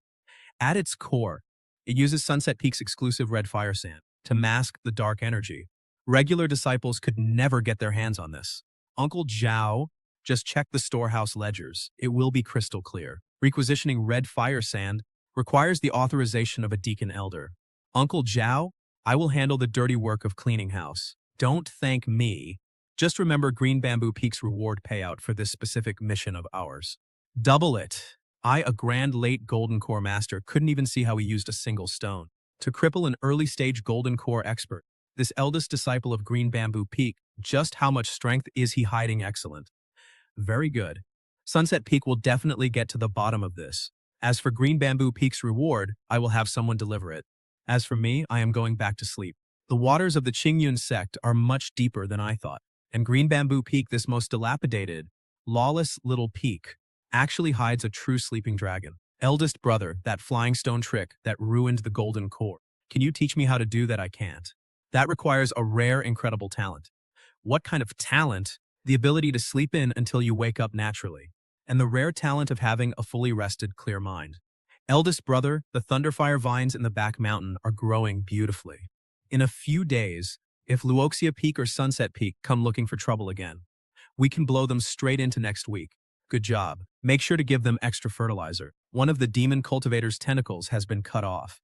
At its core, it uses Sunset Peak's exclusive red fire sand to mask the dark energy. Regular disciples could never get their hands on this. Uncle Zhao, just check the storehouse ledgers. It will be crystal clear. Requisitioning red fire sand requires the authorization of a deacon elder. Uncle Zhao, I will handle the dirty work of cleaning house. Don't thank me. Just remember Green Bamboo Peak's reward payout for this specific mission of ours. Double it. I, a grand late Golden Core master, couldn't even see how he used a single stone. To cripple an early-stage Golden Core expert, this eldest disciple of Green Bamboo Peak, just how much strength is he hiding? Excellent. Very good. Sunset Peak will definitely get to the bottom of this. As for Green Bamboo Peak's reward, I will have someone deliver it. As for me, I am going back to sleep. The waters of the Qingyun sect are much deeper than I thought, and Green Bamboo Peak, this most dilapidated, lawless little peak, actually hides a true sleeping dragon. Eldest brother, that flying stone trick that ruined the Golden Core. Can you teach me how to do that? I can't. That requires a rare, incredible talent. What kind of talent? The ability to sleep in until you wake up naturally, and the rare talent of having a fully rested, clear mind. Eldest brother, the thunderfire vines in the back mountain are growing beautifully. In a few days, if Luoxia Peak or Sunset Peak come looking for trouble again, we can blow them straight into next week. Good job. Make sure to give them extra fertilizer. One of the demon cultivator's tentacles has been cut off.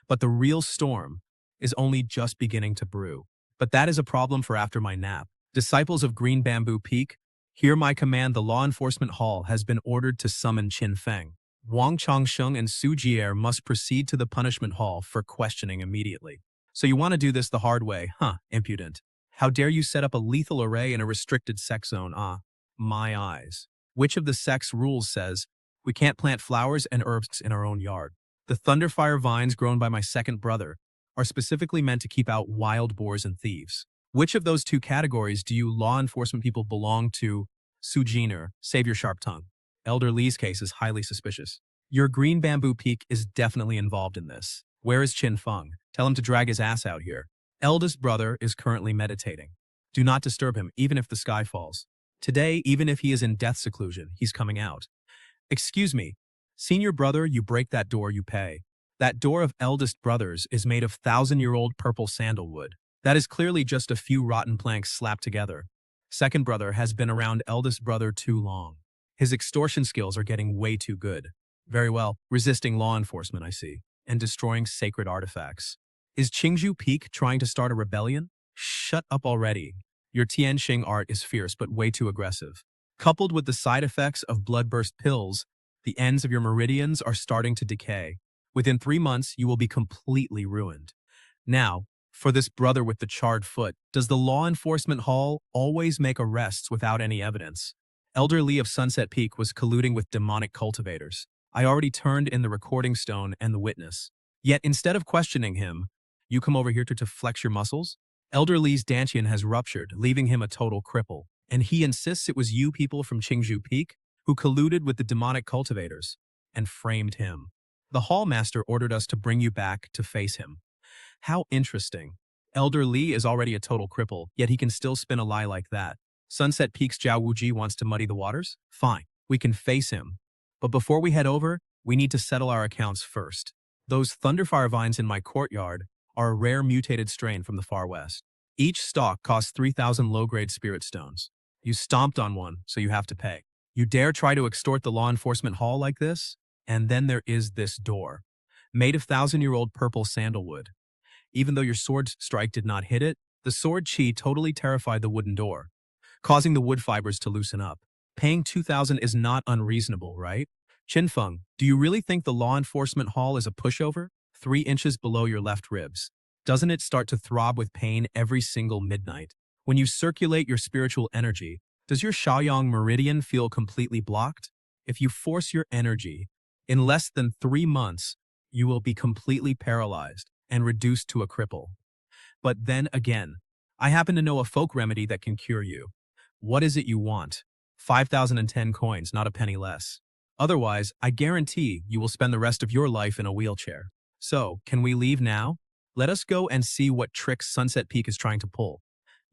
But the real storm is only just beginning to brew. But that is a problem for after my nap. Disciples of Green Bamboo Peak, hear my command. The Law Enforcement Hall has been ordered to summon Qin Feng. Wang Changsheng and Su Jier must proceed to the punishment hall for questioning immediately. So you want to do this the hard way, huh, impudent? How dare you set up a lethal array in a restricted sex zone? Ah, my eyes. Which of the sect's rules says we can't plant flowers and herbs in our own yard? The thunderfire vines grown by my second brother are specifically meant to keep out wild boars and thieves. Which of those two categories do you law enforcement people belong to? Su Jiner, save your sharp tongue. Elder Lee's case is highly suspicious. Your Green Bamboo Peak is definitely involved in this. Where is Qin Feng? Tell him to drag his ass out here. Eldest brother is currently meditating. Do not disturb him, even if the sky falls. Today, even if he is in death seclusion, he's coming out. Excuse me. Senior brother, you break that door, you pay. That door of eldest brothers is made of 1,000-year-old purple sandalwood. That is clearly just a few rotten planks slapped together. Second brother has been around eldest brother too long. His extortion skills are getting way too good. Very well, resisting law enforcement, I see, and destroying sacred artifacts. Is Qingzhou Peak trying to start a rebellion? Shut up already. Your Tianxing art is fierce but way too aggressive. Coupled with the side effects of bloodburst pills, the ends of your meridians are starting to decay. Within 3 months, you will be completely ruined. Now, for this brother with the charred foot, does the law enforcement hall always make arrests without any evidence? Elder Lee of Sunset Peak was colluding with demonic cultivators. I already turned in the recording stone and the witness. Yet instead of questioning him, you come over here to flex your muscles? Elder Lee's dantian has ruptured, leaving him a total cripple. And he insists it was you people from Qingzhou Peak who colluded with the demonic cultivators and framed him. The hall master ordered us to bring you back to face him. How interesting. Elder Lee is already a total cripple, yet he can still spin a lie like that. Sunset Peak's Zhao Wuji wants to muddy the waters? Fine, we can face him. But before we head over, we need to settle our accounts first. Those thunderfire vines in my courtyard are a rare mutated strain from the far west. Each stalk costs 3,000 low-grade spirit stones. You stomped on one, so you have to pay. You dare try to extort the law enforcement hall like this? And then there is this door, made of 1,000-year-old purple sandalwood. Even though your sword strike did not hit it, the sword chi totally terrified the wooden door, causing the wood fibers to loosen up. Paying 2,000 is not unreasonable, right? Qinfeng, do you really think the law enforcement hall is a pushover? 3 inches below your left ribs. Doesn't it start to throb with pain every single midnight? When you circulate your spiritual energy, does your Shaoyang meridian feel completely blocked? If you force your energy, in less than 3 months, you will be completely paralyzed and reduced to a cripple. But then again, I happen to know a folk remedy that can cure you. What is it you want? 5,010 coins, not a penny less. Otherwise, I guarantee you will spend the rest of your life in a wheelchair. So, can we leave now? Let us go and see what tricks Sunset Peak is trying to pull.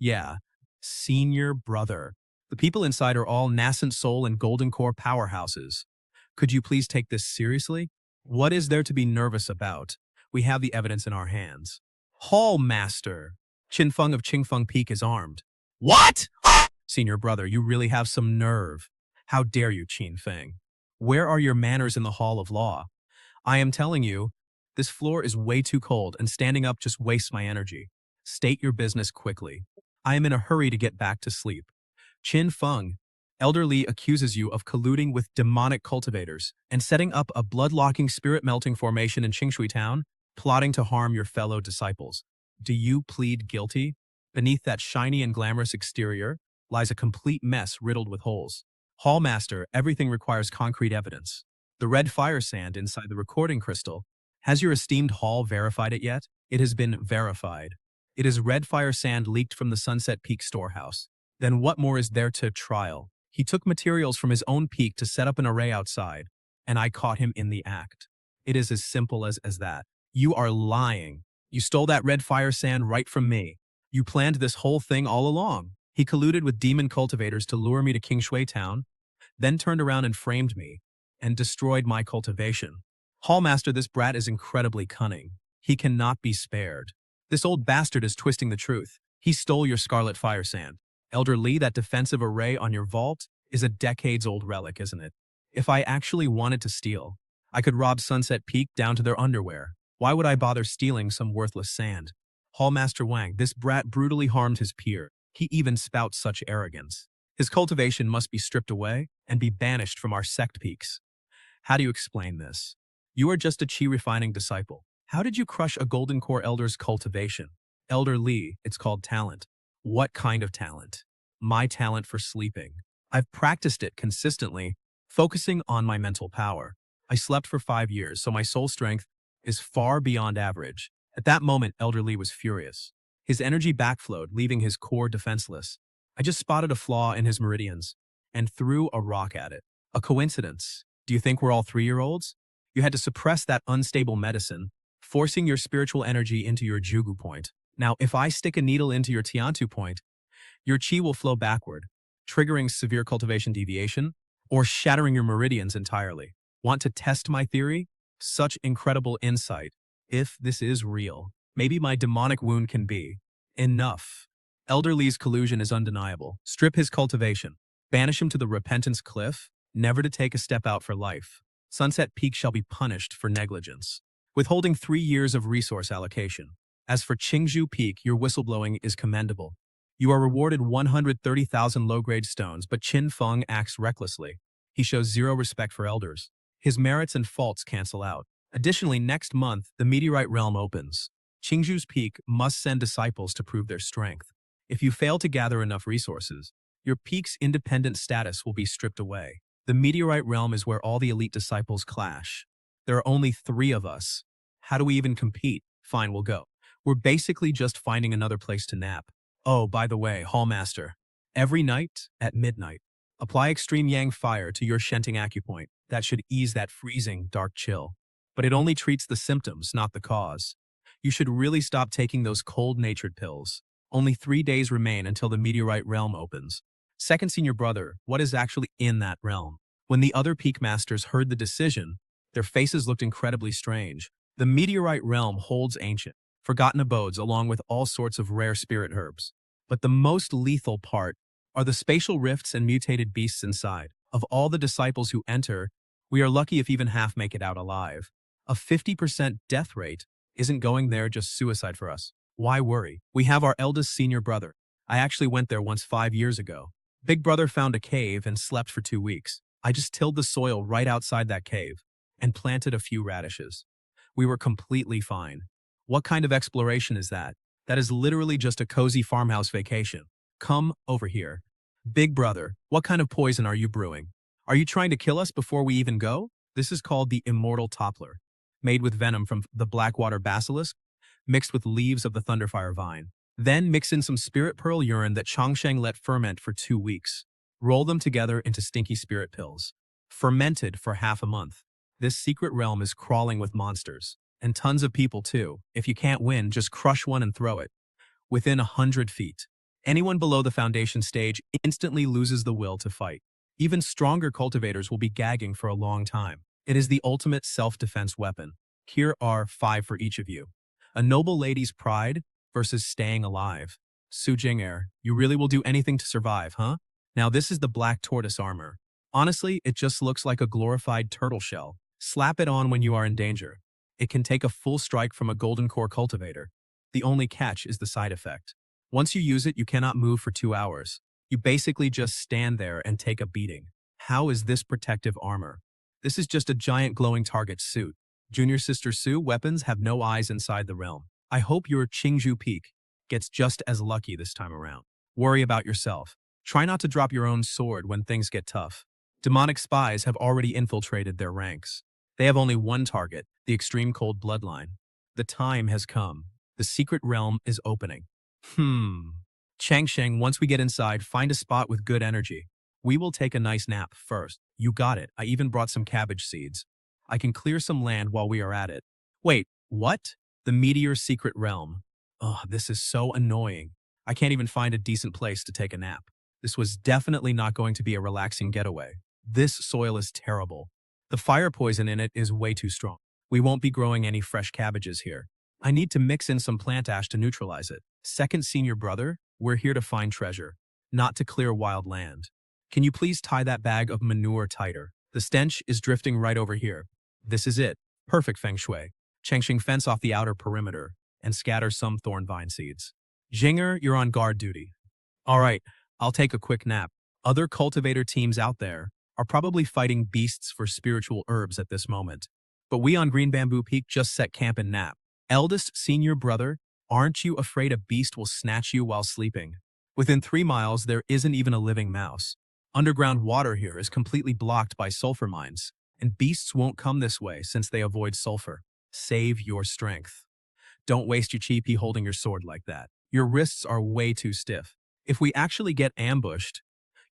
Yeah, senior brother. The people inside are all nascent soul and golden core powerhouses. Could you please take this seriously? What is there to be nervous about? We have the evidence in our hands. Hall Master! Qin Feng of Qingfeng Peak is armed. What? Senior brother, you really have some nerve. How dare you, Qin Feng? Where are your manners in the Hall of Law? I am telling you, this floor is way too cold and standing up just wastes my energy. State your business quickly. I am in a hurry to get back to sleep. Qin Feng, Elder Li accuses you of colluding with demonic cultivators and setting up a blood-locking spirit-melting formation in Qingshui Town, plotting to harm your fellow disciples. Do you plead guilty? Beneath that shiny and glamorous exterior lies a complete mess riddled with holes. Hallmaster, everything requires concrete evidence. The red fire sand inside the recording crystal. Has your esteemed Hall verified it yet? It has been verified. It is red fire sand leaked from the Sunset Peak storehouse. Then what more is there to trial? He took materials from his own peak to set up an array outside, and I caught him in the act. It is as simple as that. You are lying. You stole that red fire sand right from me. You planned this whole thing all along. He colluded with demon cultivators to lure me to Kingshui Town, then turned around and framed me, and destroyed my cultivation. Hallmaster, this brat is incredibly cunning. He cannot be spared. This old bastard is twisting the truth. He stole your scarlet fire sand. Elder Li, that defensive array on your vault is a decades-old relic, isn't it? If I actually wanted to steal, I could rob Sunset Peak down to their underwear. Why would I bother stealing some worthless sand? Hallmaster Wang, this brat brutally harmed his peer. He even spouts such arrogance. His cultivation must be stripped away and be banished from our sect peaks. How do you explain this? You are just a chi-refining disciple. How did you crush a Golden Core Elder's cultivation? Elder Li, it's called talent. What kind of talent? My talent for sleeping. I've practiced it consistently, focusing on my mental power. I slept for 5 years, so my soul strength is far beyond average. At that moment, Elder Li was furious. His energy backflowed, leaving his core defenseless. I just spotted a flaw in his meridians and threw a rock at it. A coincidence? Do you think we're all 3-year-olds? You had to suppress that unstable medicine, forcing your spiritual energy into your Jugu point. Now, if I stick a needle into your Tiantu point, your chi will flow backward, triggering severe cultivation deviation or shattering your meridians entirely. Want to test my theory? Such incredible insight. If this is real, maybe my demonic wound can be enough. Elder Li's collusion is undeniable. Strip his cultivation. Banish him to the repentance cliff, never to take a step out for life. Sunset Peak shall be punished for negligence, withholding 3 years of resource allocation. As for Qingzhou Peak, your whistleblowing is commendable. You are rewarded 130,000 low-grade stones, but Qin Feng acts recklessly. He shows zero respect for elders. His merits and faults cancel out. Additionally, next month, the meteorite realm opens. Qingzhou's Peak must send disciples to prove their strength. If you fail to gather enough resources, your peak's independent status will be stripped away. The meteorite realm is where all the elite disciples clash. There are only 3 of us. How do we even compete? Fine, we'll go. We're basically just finding another place to nap. Oh, by the way, Hallmaster, every night at midnight, apply extreme yang fire to your Shenting acupoint. That should ease that freezing, dark chill. But it only treats the symptoms, not the cause. You should really stop taking those cold-natured pills. Only 3 days remain until the meteorite realm opens. Second senior brother, what is actually in that realm? When the other peak masters heard the decision, their faces looked incredibly strange. The meteorite realm holds ancient, forgotten abodes along with all sorts of rare spirit herbs. But the most lethal part are the spatial rifts and mutated beasts inside. Of all the disciples who enter, we are lucky if even half make it out alive. A 50% death rate isn't going there just suicide for us. Why worry? We have our eldest senior brother. I actually went there once 5 years ago. Big brother found a cave and slept for 2 weeks. I just tilled the soil right outside that cave and planted a few radishes. We were completely fine. What kind of exploration is that? That is literally just a cozy farmhouse vacation. Come over here. Big brother, what kind of poison are you brewing? Are you trying to kill us before we even go? This is called the immortal toppler, made with venom from the blackwater basilisk, mixed with leaves of the thunderfire vine. Then mix in some spirit pearl urine that Chongsheng let ferment for 2 weeks. Roll them together into stinky spirit pills. Fermented for half a month. This secret realm is crawling with monsters. And tons of people too. If you can't win, just crush one and throw it. Within 100 feet. Anyone below the foundation stage instantly loses the will to fight. Even stronger cultivators will be gagging for a long time. It is the ultimate self-defense weapon. Here are 5 for each of you. A noble lady's pride versus staying alive. Su Jing'er, you really will do anything to survive, huh? Now this is the black tortoise armor. Honestly, it just looks like a glorified turtle shell. Slap it on when you are in danger. It can take a full strike from a golden core cultivator. The only catch is the side effect. Once you use it, you cannot move for 2 hours. You basically just stand there and take a beating. How is this protective armor? This is just a giant glowing target suit. Junior Sister Sue, weapons have no eyes inside the realm. I hope your Qingju Peak gets just as lucky this time around. Worry about yourself. Try not to drop your own sword when things get tough. Demonic spies have already infiltrated their ranks. They have only one target, the extreme cold bloodline. The time has come. The secret realm is opening. Chang Sheng, once we get inside, find a spot with good energy. We will take a nice nap first. You got it. I even brought some cabbage seeds. I can clear some land while we are at it. Wait, what? The meteor secret realm. Ugh, this is so annoying. I can't even find a decent place to take a nap. This was definitely not going to be a relaxing getaway. This soil is terrible. The fire poison in it is way too strong. We won't be growing any fresh cabbages here. I need to mix in some plant ash to neutralize it. Second senior brother, we're here to find treasure, not to clear wild land. Can you please tie that bag of manure tighter? The stench is drifting right over here. This is it. Perfect feng shui. Chengxing, fence off the outer perimeter and scatter some thorn vine seeds. Jinger, you're on guard duty. All right, I'll take a quick nap. Other cultivator teams out there are probably fighting beasts for spiritual herbs at this moment. But we on Green Bamboo Peak just set camp and nap. Eldest senior brother, aren't you afraid a beast will snatch you while sleeping? Within 3 miles, there isn't even a living mouse. Underground water here is completely blocked by sulfur mines, and beasts won't come this way since they avoid sulfur. Save your strength. Don't waste your chi holding your sword like that. Your wrists are way too stiff. If we actually get ambushed,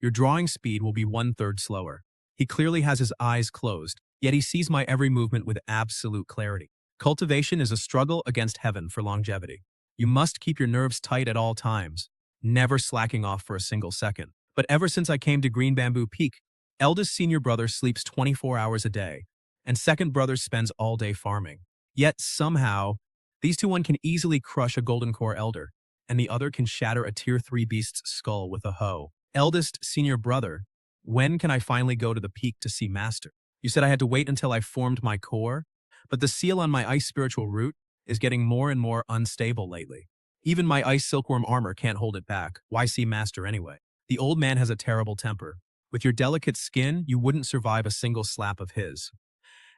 your drawing speed will be 1/3 slower. He clearly has his eyes closed, yet he sees my every movement with absolute clarity. Cultivation is a struggle against heaven for longevity. You must keep your nerves tight at all times, never slacking off for a single second. But ever since I came to Green Bamboo Peak, eldest senior brother sleeps 24 hours a day, and second brother spends all day farming. Yet somehow, these one can easily crush a golden core elder, and the other can shatter a tier 3 beast's skull with a hoe. Eldest senior brother, when can I finally go to the peak to see master? You said I had to wait until I formed my core, but the seal on my ice spiritual root is getting more and more unstable lately. Even my ice silkworm armor can't hold it back. Why see master anyway? The old man has a terrible temper. With your delicate skin, you wouldn't survive a single slap of his.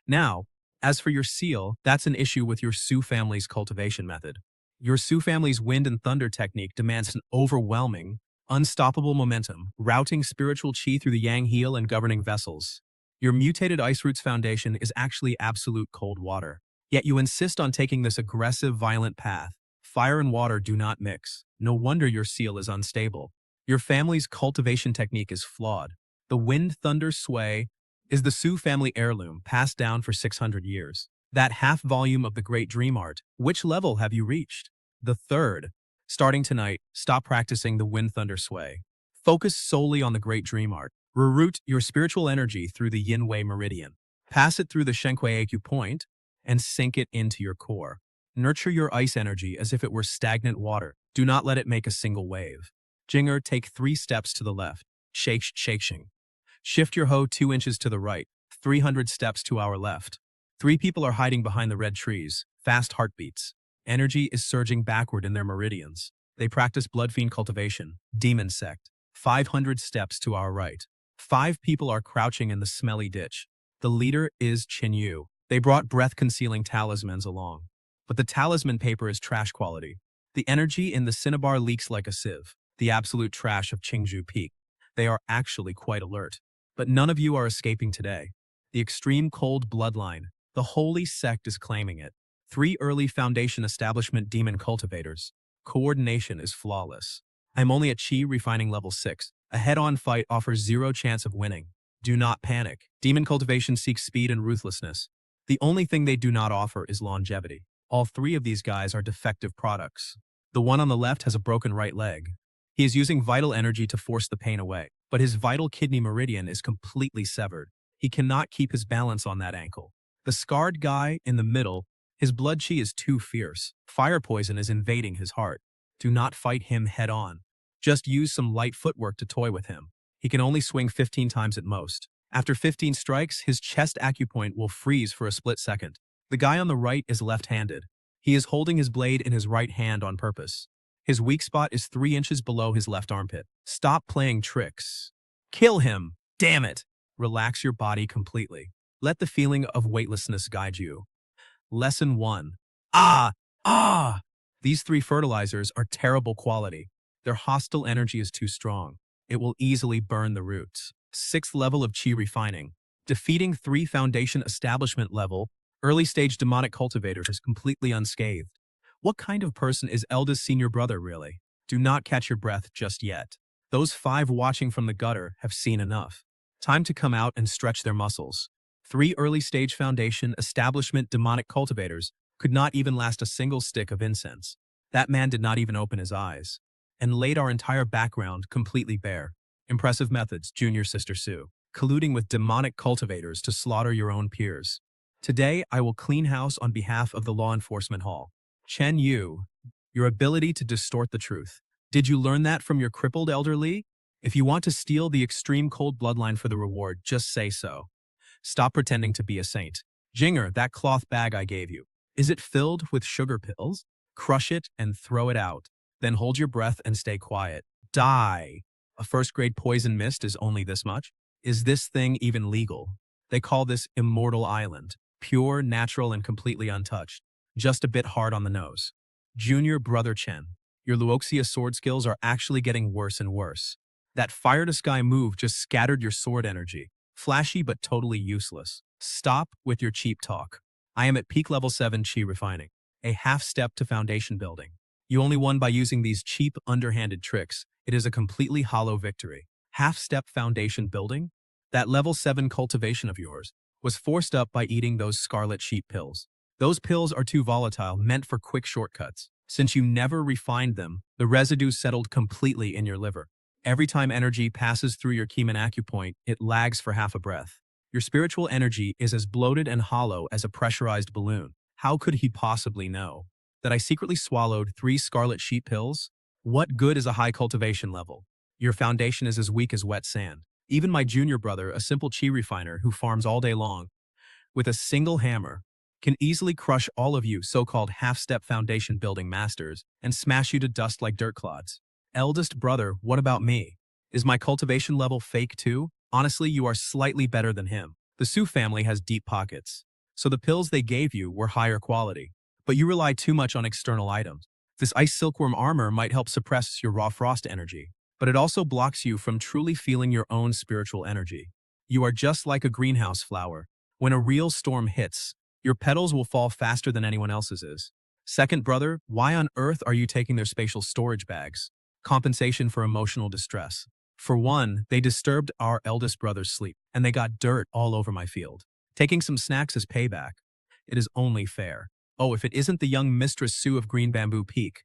Now, as for your seal, that's an issue with your Sioux family's cultivation method. Your Sioux family's wind and thunder technique demands an overwhelming, unstoppable momentum, routing spiritual chi through the yang heel and governing vessels. Your mutated ice roots foundation is actually absolute cold water. Yet you insist on taking this aggressive, violent path. Fire and water do not mix. No wonder your seal is unstable. Your family's cultivation technique is flawed. The wind thunder sway is the Sioux family heirloom passed down for 600 years. That half volume of the great dream art, which level have you reached? The third. Starting tonight, stop practicing the wind thunder sway. Focus solely on the great dream art. Reroute your spiritual energy through the yin wei meridian. Pass it through the shenkuei AQ point and sink it into your core. Nurture your ice energy as if it were stagnant water. Do not let it make a single wave. Jinger, take 3 steps to the left. Shake. Shift your hoe 2 inches to the right. 300 steps to our left. 3 people are hiding behind the red trees. Fast heartbeats. Energy is surging backward in their meridians. They practice bloodfiend cultivation. Demon Sect. 500 steps to our right. 5 people are crouching in the smelly ditch. The leader is Chin Yu. They brought breath-concealing talismans along. But the talisman paper is trash quality. The energy in the cinnabar leaks like a sieve. The absolute trash of Qingju Peak. They are actually quite alert. But none of you are escaping today. The extreme cold bloodline, the holy sect is claiming it. 3 early foundation establishment demon cultivators. Coordination is flawless. I'm only at Chi refining level 6. A head-on fight offers 0 chance of winning. Do not panic. Demon cultivation seeks speed and ruthlessness. The only thing they do not offer is longevity. All 3 of these guys are defective products. The one on the left has a broken right leg. He is using vital energy to force the pain away, but his vital kidney meridian is completely severed. He cannot keep his balance on that ankle. The scarred guy in the middle, his blood chi is too fierce. Fire poison is invading his heart. Do not fight him head on. Just use some light footwork to toy with him. He can only swing 15 times at most. After 15 strikes, his chest acupoint will freeze for a split second. The guy on the right is left-handed. He is holding his blade in his right hand on purpose. His weak spot is 3 inches below his left armpit. Stop playing tricks. Kill him! Damn it! Relax your body completely. Let the feeling of weightlessness guide you. Lesson 1. Ah! Ah! These 3 fertilizers are terrible quality. Their hostile energy is too strong. It will easily burn the roots. 6th level of Chi refining. Defeating 3 foundation establishment level, early stage demonic cultivators is completely unscathed. What kind of person is eldest senior brother really? Do not catch your breath just yet. Those 5 watching from the gutter have seen enough. Time to come out and stretch their muscles. 3 early stage foundation establishment demonic cultivators could not even last a single stick of incense. That man did not even open his eyes, and laid our entire background completely bare. Impressive methods, Junior Sister Sue. Colluding with demonic cultivators to slaughter your own peers. Today, I will clean house on behalf of the Law Enforcement Hall. Chen Yu, your ability to distort the truth. Did you learn that from your crippled elderly? If you want to steal the extreme cold bloodline for the reward, just say so. Stop pretending to be a saint. Jinger, that cloth bag I gave you. Is it filled with sugar pills? Crush it and throw it out. Then hold your breath and stay quiet. Die. A first-grade poison mist is only this much? Is this thing even legal? They call this Immortal Island. Pure, natural, and completely untouched. Just a bit hard on the nose. Junior Brother Chen, your Luoxia sword skills are actually getting worse and worse. That fire-to-sky move just scattered your sword energy. Flashy but totally useless. Stop with your cheap talk. I am at peak level 7 Chi refining. A half step to foundation building. You only won by using these cheap, underhanded tricks. It is a completely hollow victory. Half-step foundation building? That level 7 cultivation of yours was forced up by eating those scarlet sheep pills. Those pills are too volatile, meant for quick shortcuts. Since you never refined them, the residue settled completely in your liver. Every time energy passes through your Kiman acupoint, it lags for half a breath. Your spiritual energy is as bloated and hollow as a pressurized balloon. How could he possibly know that I secretly swallowed 3 scarlet sheep pills? What good is a high cultivation level? Your foundation is as weak as wet sand. Even my junior brother, a simple chi refiner who farms all day long, with a single hammer, can easily crush all of you so-called half-step foundation building masters and smash you to dust like dirt clods. Eldest brother, what about me? Is my cultivation level fake too? Honestly, you are slightly better than him. The Su family has deep pockets, so the pills they gave you were higher quality. But you rely too much on external items. This ice silkworm armor might help suppress your raw frost energy, but it also blocks you from truly feeling your own spiritual energy. You are just like a greenhouse flower. When a real storm hits, your petals will fall faster than anyone else's is. Second brother, why on earth are you taking their spatial storage bags? Compensation for emotional distress. For one, they disturbed our eldest brother's sleep, and they got dirt all over my field. Taking some snacks as payback. It is only fair. Oh, if it isn't the young Mistress Sue of Green Bamboo Peak.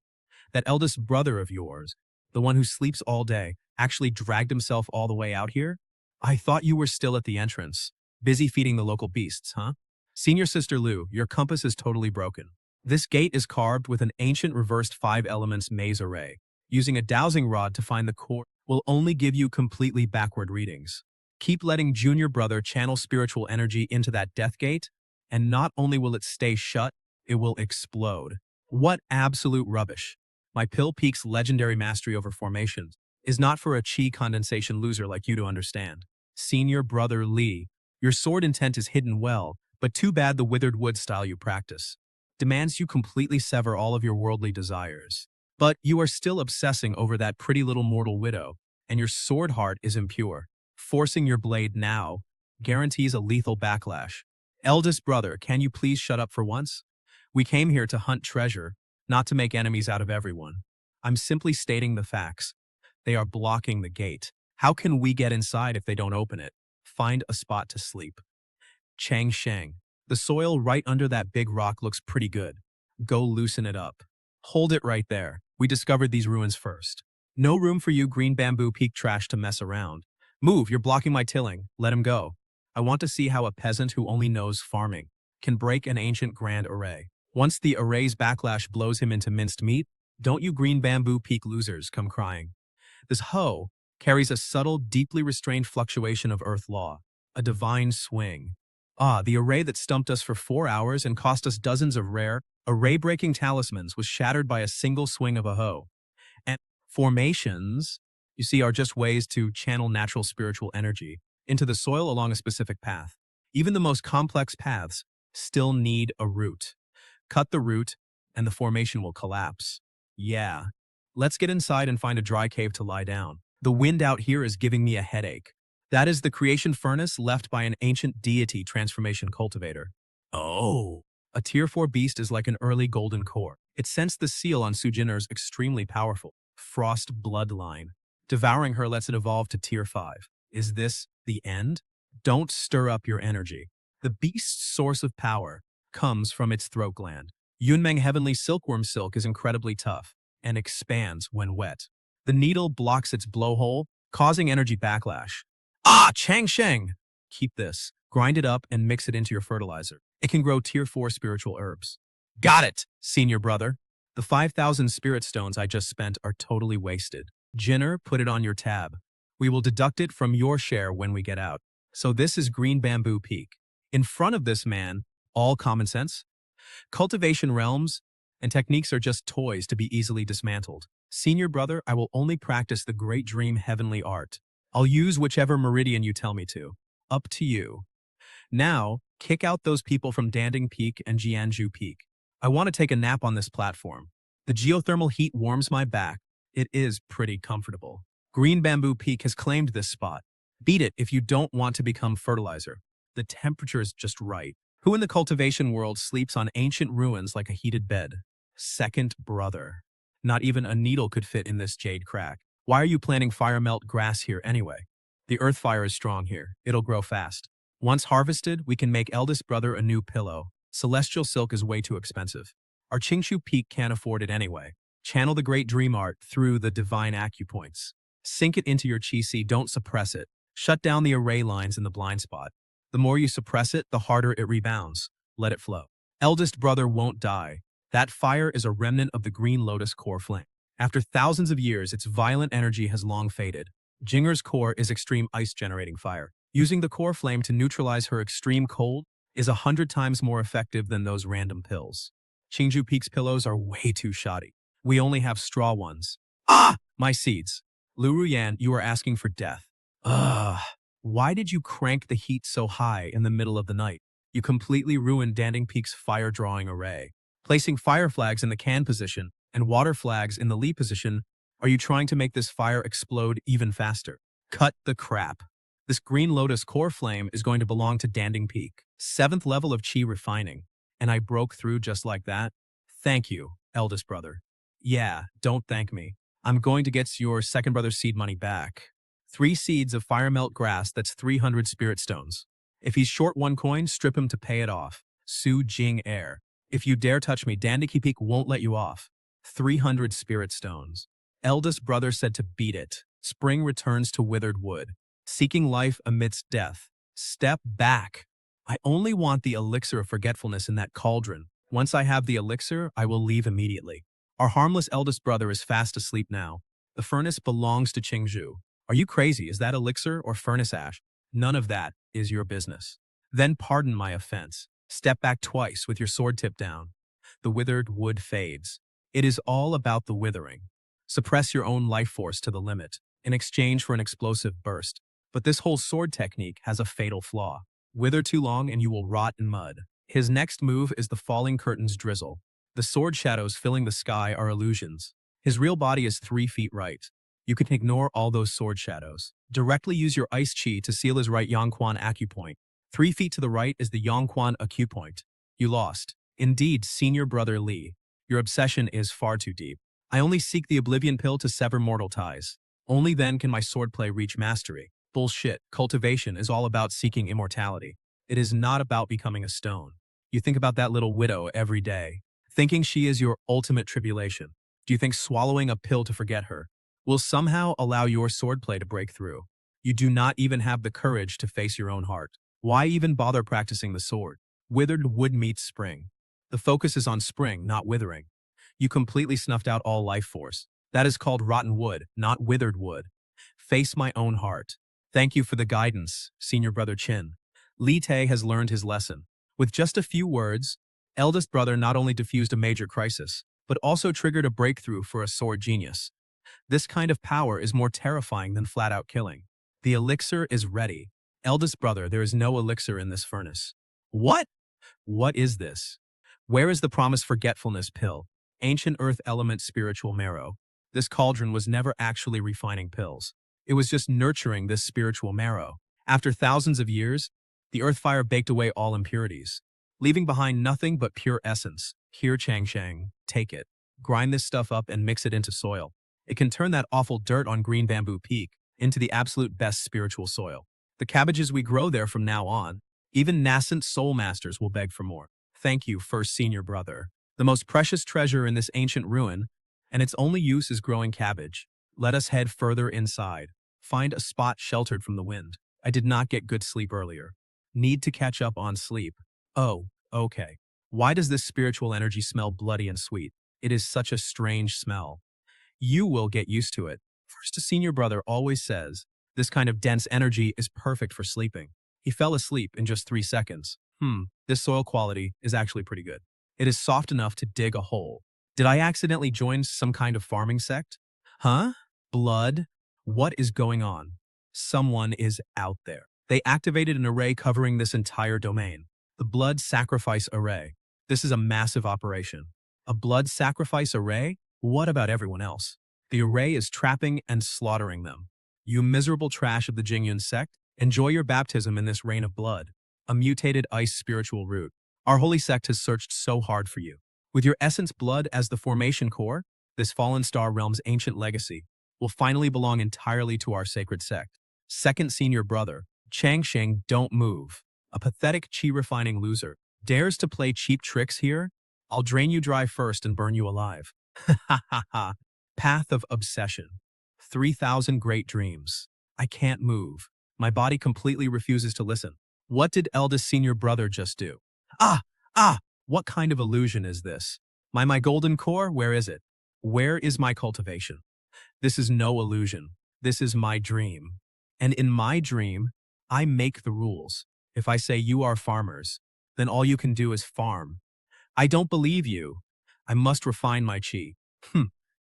That eldest brother of yours, the one who sleeps all day, actually dragged himself all the way out here? I thought you were still at the entrance, busy feeding the local beasts, huh? Senior Sister Lu, your compass is totally broken. This gate is carved with an ancient reversed 5 elements maze array. Using a dowsing rod to find the core will only give you completely backward readings. Keep letting junior brother channel spiritual energy into that death gate, and not only will it stay shut, it will explode. What absolute rubbish. My Pill Peak's legendary mastery over formations is not for a chi condensation loser like you to understand. Senior brother Lee, your sword intent is hidden well, but too bad the withered wood style you practice demands you completely sever all of your worldly desires. But you are still obsessing over that pretty little mortal widow, and your sword heart is impure. Forcing your blade now guarantees a lethal backlash. Eldest brother, can you please shut up for once? We came here to hunt treasure, not to make enemies out of everyone. I'm simply stating the facts. They are blocking the gate. How can we get inside if they don't open it? Find a spot to sleep. Chang Sheng. The soil right under that big rock looks pretty good. Go loosen it up. Hold it right there. We discovered these ruins first. No room for you Green Bamboo Peak trash to mess around. Move, you're blocking my tilling. Let him go. I want to see how a peasant who only knows farming can break an ancient grand array. Once the array's backlash blows him into minced meat, don't you green bamboo peak losers come crying. This hoe carries a subtle, deeply restrained fluctuation of earth law, a divine swing. Ah, the array that stumped us for 4 hours and cost us dozens of rare, array-breaking talismans was shattered by a single swing of a hoe. And formations, you see, are just ways to channel natural spiritual energy into the soil along a specific path. Even the most complex paths still need a root. Cut the root, and the formation will collapse. Yeah. Let's get inside and find a dry cave to lie down. The wind out here is giving me a headache. That is the creation furnace left by an ancient deity transformation cultivator. Oh. A tier 4 beast is like an early golden core. It sensed the seal on Sujinner's extremely powerful frost bloodline. Devouring her lets it evolve to tier 5. Is this the end? Don't stir up your energy. The beast's source of power comes from its throat gland. Yunmeng Heavenly Silkworm Silk is incredibly tough and expands when wet. The needle blocks its blowhole, causing energy backlash. Ah, Chang Sheng! Keep this. Grind it up and mix it into your fertilizer. It can grow tier 4 spiritual herbs. Got it, senior brother. The 5,000 spirit stones I just spent are totally wasted. Jinner, put it on your tab. We will deduct it from your share when we get out. So this is Green Bamboo Peak. In front of this man, all common sense? Cultivation realms and techniques are just toys to be easily dismantled. Senior brother, I will only practice the great dream heavenly art. I'll use whichever meridian you tell me to. Up to you. Now, kick out those people from Danding Peak and Jianzhu Peak. I want to take a nap on this platform. The geothermal heat warms my back. It is pretty comfortable. Green Bamboo Peak has claimed this spot. Beat it if you don't want to become fertilizer. The temperature is just right. Who in the cultivation world sleeps on ancient ruins like a heated bed? Second brother. Not even a needle could fit in this jade crack. Why are you planting fire melt grass here anyway? The earth fire is strong here. It'll grow fast. Once harvested, we can make eldest brother a new pillow. Celestial silk is way too expensive. Our Qingshu Peak can't afford it anyway. Channel the great dream art through the divine acupoints. Sink it into your chi, don't suppress it. Shut down the array lines in the blind spot. The more you suppress it, the harder it rebounds. Let it flow. Eldest brother won't die. That fire is a remnant of the green lotus core flame. After thousands of years, its violent energy has long faded. Jinger's core is extreme ice-generating fire. Using the core flame to neutralize her extreme cold is 100 times more effective than those random pills. Qingju Peak's pillows are way too shoddy. We only have straw ones. Ah! My seeds. Lu Ruyan, you are asking for death. Ugh. Why did you crank the heat so high in the middle of the night? You completely ruined Danding Peak's fire-drawing array. Placing fire flags in the can position and water flags in the Li position, are you trying to make this fire explode even faster? Cut the crap. This green lotus core flame is going to belong to Danding Peak. 7th level of chi refining. And I broke through just like that? Thank you, eldest brother. Yeah, don't thank me. I'm going to get your second brother's seed money back. 3 seeds of fire melt grass, that's 300 spirit stones. If he's short 1 coin, strip him to pay it off. Su Jing Air. If you dare touch me, Dandiki Peak won't let you off. 300 spirit stones. Eldest brother said to beat it. Spring returns to withered wood. Seeking life amidst death. Step back. I only want the elixir of forgetfulness in that cauldron. Once I have the elixir, I will leave immediately. Our harmless eldest brother is fast asleep now. The furnace belongs to Qingzhu. Are you crazy? Is that elixir or furnace ash? None of that is your business. Then pardon my offense. Step back twice with your sword tip down. The withered wood fades. It is all about the withering. Suppress your own life force to the limit in exchange for an explosive burst. But this whole sword technique has a fatal flaw. Wither too long and you will rot in mud. His next move is the falling curtains drizzle. The sword shadows filling the sky are illusions. His real body is 3 feet right. You can ignore all those sword shadows. Directly use your ice chi to seal his right Yongquan acupoint. 3 feet to the right is the Yongquan acupoint. You lost. Indeed, senior brother Li. Your obsession is far too deep. I only seek the oblivion pill to sever mortal ties. Only then can my swordplay reach mastery. Bullshit. Cultivation is all about seeking immortality. It is not about becoming a stone. You think about that little widow every day, thinking she is your ultimate tribulation. Do you think swallowing a pill to forget her will somehow allow your swordplay to break through? You do not even have the courage to face your own heart. Why even bother practicing the sword? Withered wood meets spring. The focus is on spring, not withering. You completely snuffed out all life force. That is called rotten wood, not withered wood. Face my own heart. Thank you for the guidance, Senior Brother Chin. Li Tae has learned his lesson. With just a few words, eldest brother not only diffused a major crisis, but also triggered a breakthrough for a sword genius. This kind of power is more terrifying than flat-out killing. The elixir is ready. Eldest brother, there is no elixir in this furnace. What? What is this? Where is the promised forgetfulness pill? Ancient earth element spiritual marrow. This cauldron was never actually refining pills. It was just nurturing this spiritual marrow. After thousands of years, the earth fire baked away all impurities, leaving behind nothing but pure essence. Here, Chang Shang, take it. Grind this stuff up and mix it into soil. It can turn that awful dirt on Green Bamboo Peak into the absolute best spiritual soil. The cabbages we grow there from now on, even nascent soul masters will beg for more. Thank you, first senior brother. The most precious treasure in this ancient ruin, and its only use is growing cabbage. Let us head further inside. Find a spot sheltered from the wind. I did not get good sleep earlier. Need to catch up on sleep. Oh, okay. Why does this spiritual energy smell bloody and sweet? It is such a strange smell. You will get used to it. First, a senior brother always says, this kind of dense energy is perfect for sleeping. He fell asleep in just 3 seconds. This soil quality is actually pretty good. It is soft enough to dig a hole. Did I accidentally join some kind of farming sect? Huh? Blood? What is going on? Someone is out there. They activated an array covering this entire domain. The blood sacrifice array. This is a massive operation. A blood sacrifice array? What about everyone else? The array is trapping and slaughtering them. You miserable trash of the Jingyun sect, enjoy your baptism in this rain of blood. A mutated ice spiritual root. Our holy sect has searched so hard for you. With your essence blood as the formation core, this fallen star realm's ancient legacy will finally belong entirely to our sacred sect. Second senior brother, Chang Sheng, don't move. A pathetic chi-refining loser dares to play cheap tricks here? I'll drain you dry first and burn you alive. Ha ha ha. Path of obsession. 3,000 great dreams. I can't move. My body completely refuses to listen. What did eldest senior brother just do? What kind of illusion is this? My golden core, where is it? Where is my cultivation? This is no illusion. This is my dream. And in my dream, I make the rules. If I say you are farmers, then all you can do is farm. I don't believe you. I must refine my chi.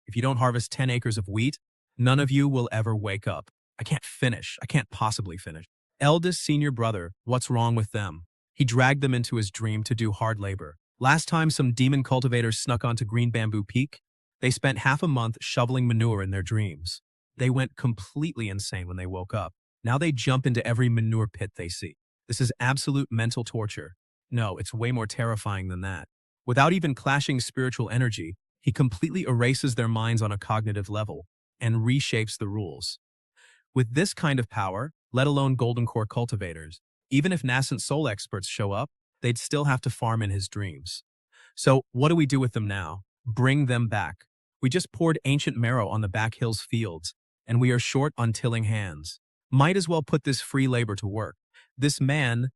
If you don't harvest 10 acres of wheat, none of you will ever wake up. I can't finish. I can't possibly finish. Eldest senior brother, what's wrong with them? He dragged them into his dream to do hard labor. Last time some demon cultivators snuck onto Green Bamboo Peak, they spent half a month shoveling manure in their dreams. They went completely insane when they woke up. Now they jump into every manure pit they see. This is absolute mental torture. No, it's way more terrifying than that. Without even clashing spiritual energy, he completely erases their minds on a cognitive level and reshapes the rules. With this kind of power, let alone Golden Core cultivators, even if nascent soul experts show up, they'd still have to farm in his dreams. So what do we do with them now? Bring them back. We just poured ancient marrow on the back hills fields, and we are short on tilling hands. Might as well put this free labor to work. This man,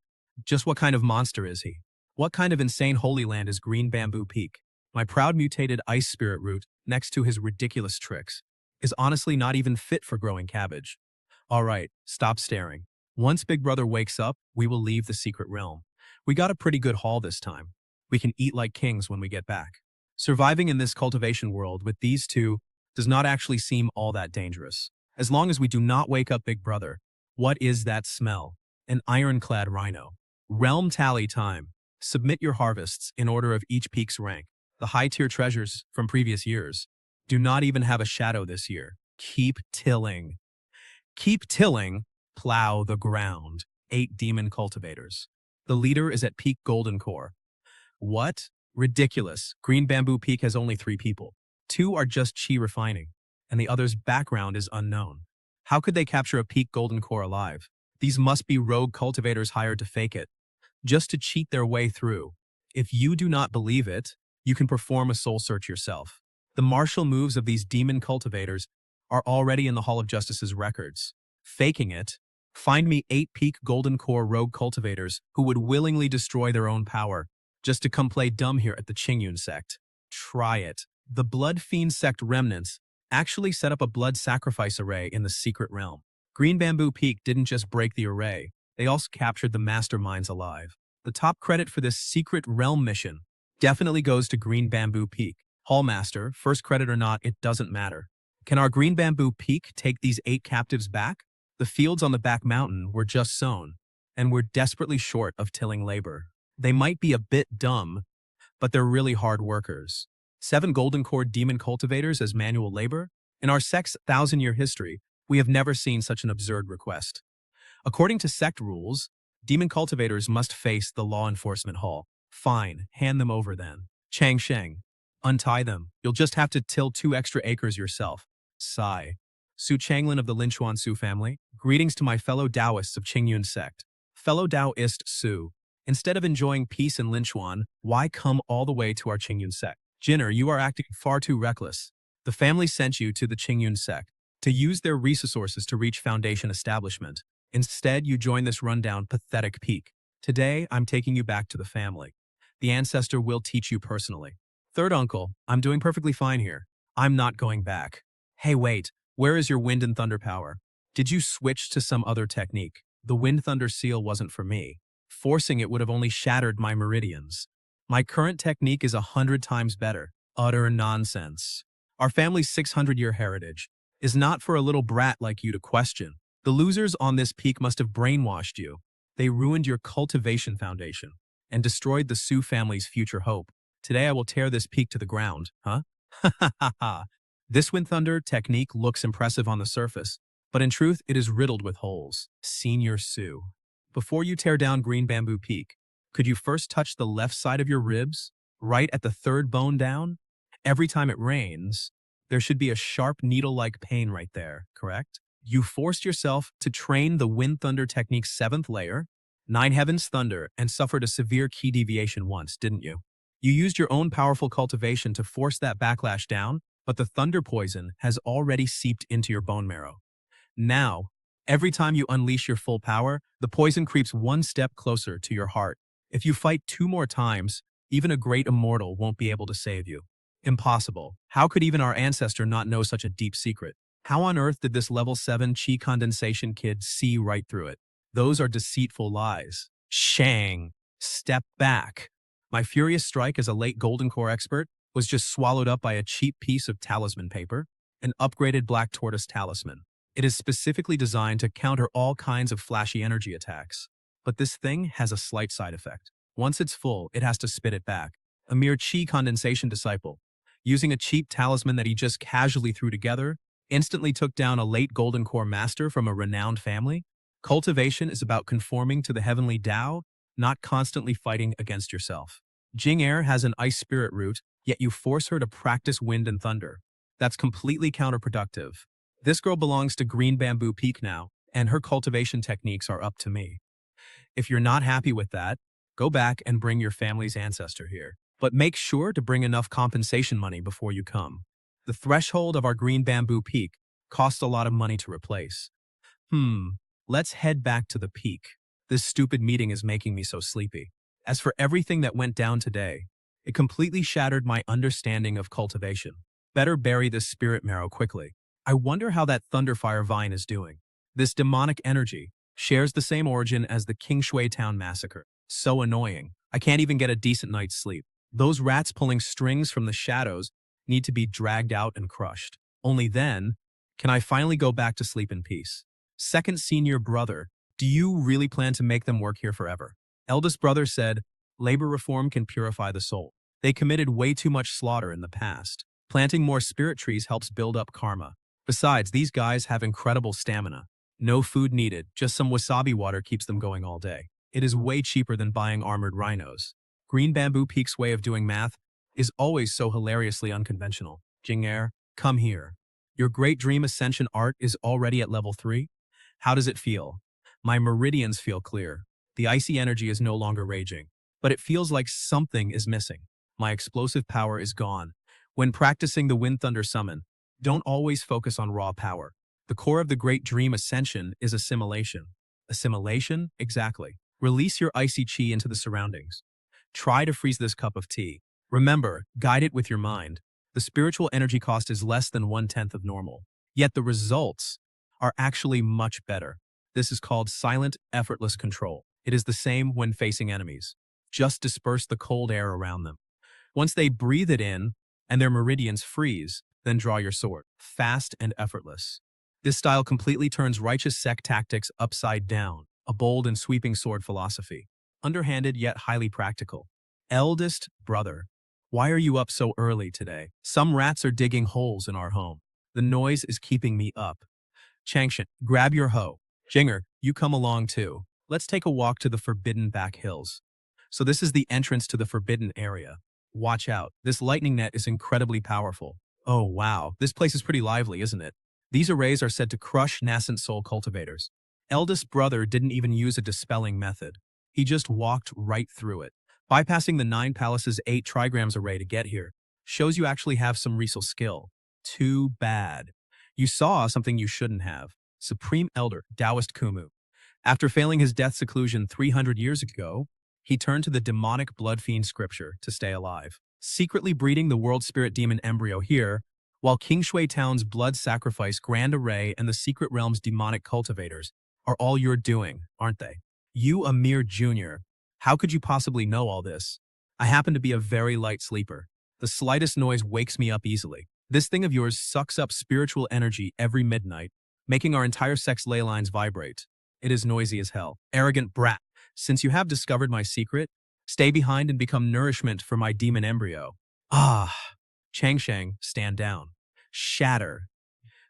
just what kind of monster is he? What kind of insane holy land is Green Bamboo Peak? My proud mutated ice spirit root, next to his ridiculous tricks, is honestly not even fit for growing cabbage. All right, stop staring. Once Big Brother wakes up, we will leave the secret realm. We got a pretty good haul this time. We can eat like kings when we get back. Surviving in this cultivation world with these two does not actually seem all that dangerous. As long as we do not wake up Big Brother. What is that smell? An ironclad rhino. Realm tally time. Submit your harvests in order of each peak's rank. The high-tier treasures from previous years do not even have a shadow this year. Keep tilling. Keep tilling. Plow the ground. 8 demon cultivators. The leader is at peak golden core. What? Ridiculous. Green Bamboo Peak has only 3 people. 2 are just chi refining, and the other's background is unknown. How could they capture a peak golden core alive? These must be rogue cultivators hired to fake it, just to cheat their way through. If you do not believe it, you can perform a soul search yourself. The martial moves of these demon cultivators are already in the Hall of Justice's records. Faking it Find me 8 peak Golden Core rogue cultivators who would willingly destroy their own power just to come play dumb here at the Qingyun Sect. Try it. The Blood Fiend Sect remnants actually set up a blood sacrifice array in the secret realm. Green Bamboo Peak didn't just break the array, they also captured the masterminds alive. The top credit for this secret realm mission definitely goes to Green Bamboo Peak. Hallmaster, first credit or not, it doesn't matter. Can our Green Bamboo Peak take these 8 captives back? The fields on the back mountain were just sown, and we're desperately short of tilling labor. They might be a bit dumb, but they're really hard workers. 7 Golden Core demon cultivators as manual labor? In our Sect's 1,000-year history, we have never seen such an absurd request. According to Sect rules, demon cultivators must face the law enforcement hall. Fine, hand them over then. Chang Sheng, untie them. You'll just have to till 2 extra acres yourself. Sigh. Su Changlin of the Linchuan Su family, greetings to my fellow Taoists of Qingyun Sect. Fellow Taoist Su, instead of enjoying peace in Linchuan, why come all the way to our Qingyun Sect? Jinner, you are acting far too reckless. The family sent you to the Qingyun Sect to use their resources to reach Foundation establishment. Instead, you join this rundown, pathetic peak. Today, I'm taking you back to the family. The ancestor will teach you personally. Third uncle, I'm doing perfectly fine here. I'm not going back. Hey, wait. Where is your wind and thunder power? Did you switch to some other technique? The wind thunder seal wasn't for me. Forcing it would have only shattered my meridians. My current technique is 100 times better. Utter nonsense. Our family's 600-year heritage is not for a little brat like you to question. The losers on this peak must have brainwashed you. They ruined your cultivation foundation and destroyed the Su family's future hope. Today I will tear this peak to the ground, huh? Ha ha ha ha. This wind thunder technique looks impressive on the surface, but in truth it is riddled with holes. Senior Su. Before you tear down Green Bamboo Peak, could you first touch the left side of your ribs, right at the 3rd bone down? Every time it rains, there should be a sharp needle-like pain right there, correct? You forced yourself to train the Wind Thunder Technique's 7th layer, 9 Heavens Thunder, and suffered a severe key deviation once, didn't you? You used your own powerful cultivation to force that backlash down, but the thunder poison has already seeped into your bone marrow. Now, every time you unleash your full power, the poison creeps one step closer to your heart. If you fight 2 more times, even a great immortal won't be able to save you. Impossible. How could even our ancestor not know such a deep secret? How on earth did this level 7 chi condensation kid see right through it? Those are deceitful lies. Shang, step back. My furious strike as a late Golden Core expert was just swallowed up by a cheap piece of talisman paper, an upgraded Black Tortoise talisman. It is specifically designed to counter all kinds of flashy energy attacks. But this thing has a slight side effect. Once it's full, it has to spit it back. A mere chi condensation disciple, using a cheap talisman that he just casually threw together, instantly took down a late Golden Core master from a renowned family. Cultivation is about conforming to the heavenly Tao, not constantly fighting against yourself. Jing Er has an ice spirit root, yet you force her to practice wind and thunder. That's completely counterproductive. This girl belongs to Green Bamboo Peak now, and her cultivation techniques are up to me. If you're not happy with that, go back and bring your family's ancestor here. But make sure to bring enough compensation money before you come. The threshold of our Green Bamboo Peak costs a lot of money to replace. Let's head back to the peak. This stupid meeting is making me so sleepy. As for everything that went down today, it completely shattered my understanding of cultivation. Better bury this spirit marrow quickly. I wonder how that Thunderfire Vine is doing. This demonic energy shares the same origin as the Kingshui Town massacre. So annoying. I can't even get a decent night's sleep. Those rats pulling strings from the shadows need to be dragged out and crushed. Only then can I finally go back to sleep in peace. Second senior brother, do you really plan to make them work here forever? Eldest brother said, labor reform can purify the soul. They committed way too much slaughter in the past. Planting more spirit trees helps build up karma. Besides, these guys have incredible stamina. No food needed, just some wasabi water keeps them going all day. It is way cheaper than buying armored rhinos. Green Bamboo Peak's way of doing math is always so hilariously unconventional. Jing Er, come here. Your Great Dream Ascension art is already at level 3? How does it feel? My meridians feel clear. The icy energy is no longer raging, but it feels like something is missing. My explosive power is gone. When practicing the Wind Thunder Summon, don't always focus on raw power. The core of the Great Dream Ascension is assimilation. Assimilation? Exactly. Release your icy chi into the surroundings. Try to freeze this cup of tea. Remember, guide it with your mind. The spiritual energy cost is less than 1/10 of normal. Yet the results are actually much better. This is called silent, effortless control. It is the same when facing enemies. Just disperse the cold air around them. Once they breathe it in and their meridians freeze, then draw your sword. Fast and effortless. This style completely turns righteous sect tactics upside down, a bold and sweeping sword philosophy. Underhanded yet highly practical. Eldest brother, why are you up so early today? Some rats are digging holes in our home. The noise is keeping me up. Changshan, grab your hoe. Jinger, you come along too. Let's take a walk to the Forbidden Back Hills. So this is the entrance to the Forbidden area. Watch out, this lightning net is incredibly powerful. Oh wow, this place is pretty lively, isn't it? These arrays are said to crush nascent soul cultivators. Eldest brother didn't even use a dispelling method. He just walked right through it. Bypassing the 9 palaces 8 trigrams array to get here shows you actually have some real skill. Too bad. You saw something you shouldn't have. Supreme Elder, Taoist Kumu. After failing his death seclusion 300 years ago, he turned to the demonic blood fiend scripture to stay alive, secretly breeding the world spirit demon embryo here, while King Shui Town's blood sacrifice grand array and the secret realm's demonic cultivators are all you're doing, aren't they? You, a mere junior, how could you possibly know all this? I happen to be a very light sleeper. The slightest noise wakes me up easily. This thing of yours sucks up spiritual energy every midnight, making our entire sect's ley lines vibrate. It is noisy as hell. Arrogant brat. Since you have discovered my secret, stay behind and become nourishment for my demon embryo. Ah, Changsheng, stand down. Shatter.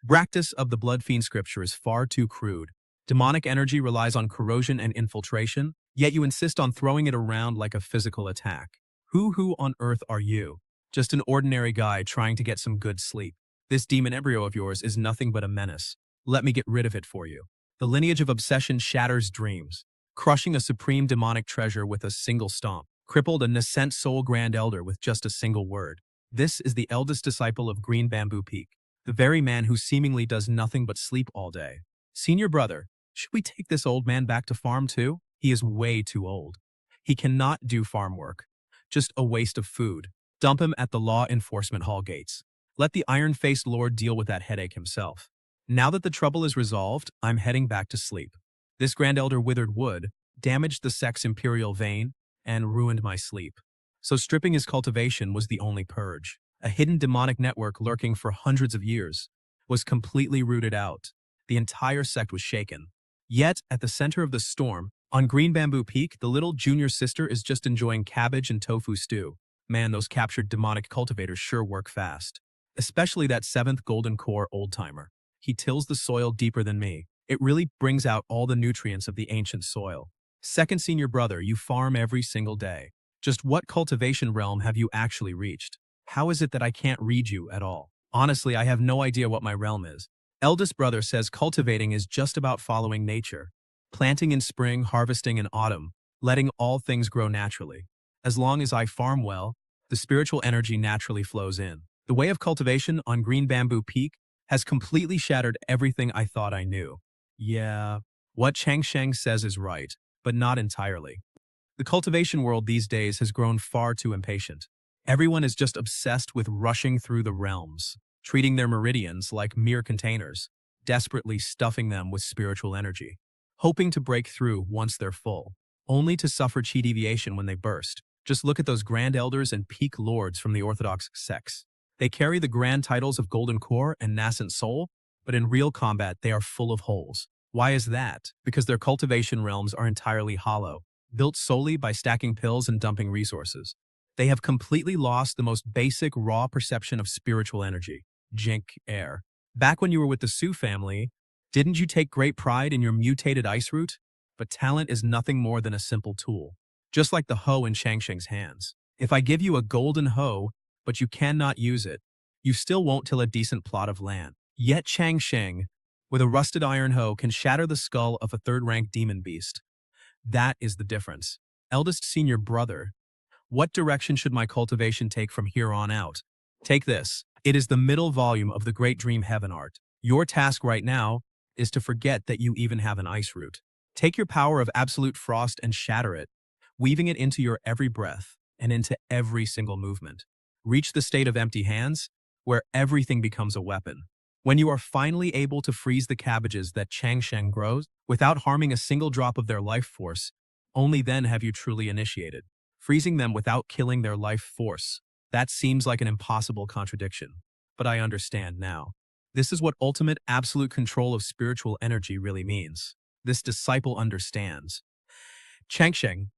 Practice of the blood fiend scripture is far too crude. Demonic energy relies on corrosion and infiltration, yet you insist on throwing it around like a physical attack. Who on earth are you? Just an ordinary guy trying to get some good sleep. This demon embryo of yours is nothing but a menace. Let me get rid of it for you. The lineage of obsession shatters dreams, crushing a supreme demonic treasure with a single stomp, crippled a nascent soul grand elder with just a single word. This is the eldest disciple of Green Bamboo Peak, the very man who seemingly does nothing but sleep all day. Senior brother, should we take this old man back to farm too? He is way too old. He cannot do farm work. Just a waste of food. Dump him at the law enforcement hall gates. Let the iron-faced lord deal with that headache himself. Now that the trouble is resolved, I'm heading back to sleep. This Grand Elder withered wood, damaged the sect's imperial vein, and ruined my sleep. So stripping his cultivation was the only purge. A hidden demonic network lurking for hundreds of years was completely rooted out. The entire sect was shaken. Yet, at the center of the storm, on Green Bamboo Peak, the little junior sister is just enjoying cabbage and tofu stew. Man, those captured demonic cultivators sure work fast. Especially that 7th Golden Core old-timer. He tills the soil deeper than me. It really brings out all the nutrients of the ancient soil. Second senior brother, you farm every single day. Just what cultivation realm have you actually reached? How is it that I can't read you at all? Honestly, I have no idea what my realm is. Eldest brother says cultivating is just about following nature. Planting in spring, harvesting in autumn, letting all things grow naturally. As long as I farm well, the spiritual energy naturally flows in. The way of cultivation on Green Bamboo Peak has completely shattered everything I thought I knew. Yeah, what Changsheng says is right, but not entirely. The cultivation world these days has grown far too impatient. Everyone is just obsessed with rushing through the realms, treating their meridians like mere containers, desperately stuffing them with spiritual energy, hoping to break through once they're full, only to suffer chi deviation when they burst. Just look at those grand elders and peak lords from the orthodox sects. They carry the grand titles of Golden Core and Nascent Soul, but in real combat they are full of holes. Why is that? Because their cultivation realms are entirely hollow, built solely by stacking pills and dumping resources. They have completely lost the most basic raw perception of spiritual energy. Jink air. Back when you were with the Su family, didn't you take great pride in your mutated ice root? But talent is nothing more than a simple tool. Just like the hoe in Shangsheng's hands. If I give you a golden hoe, but you cannot use it, you still won't till a decent plot of land. Yet Changsheng, with a rusted iron hoe, can shatter the skull of a third-rank demon beast. That is the difference. Eldest senior brother, what direction should my cultivation take from here on out? Take this. It is the middle volume of the Great Dream Heaven art. Your task right now is to forget that you even have an ice root. Take your power of absolute frost and shatter it, weaving it into your every breath and into every single movement. Reach the state of empty hands, where everything becomes a weapon. When you are finally able to freeze the cabbages that Changsheng grows without harming a single drop of their life force, only then have you truly initiated. Freezing them without killing their life force. That seems like an impossible contradiction. But I understand now. This is what ultimate absolute control of spiritual energy really means. This disciple understands. Changsheng,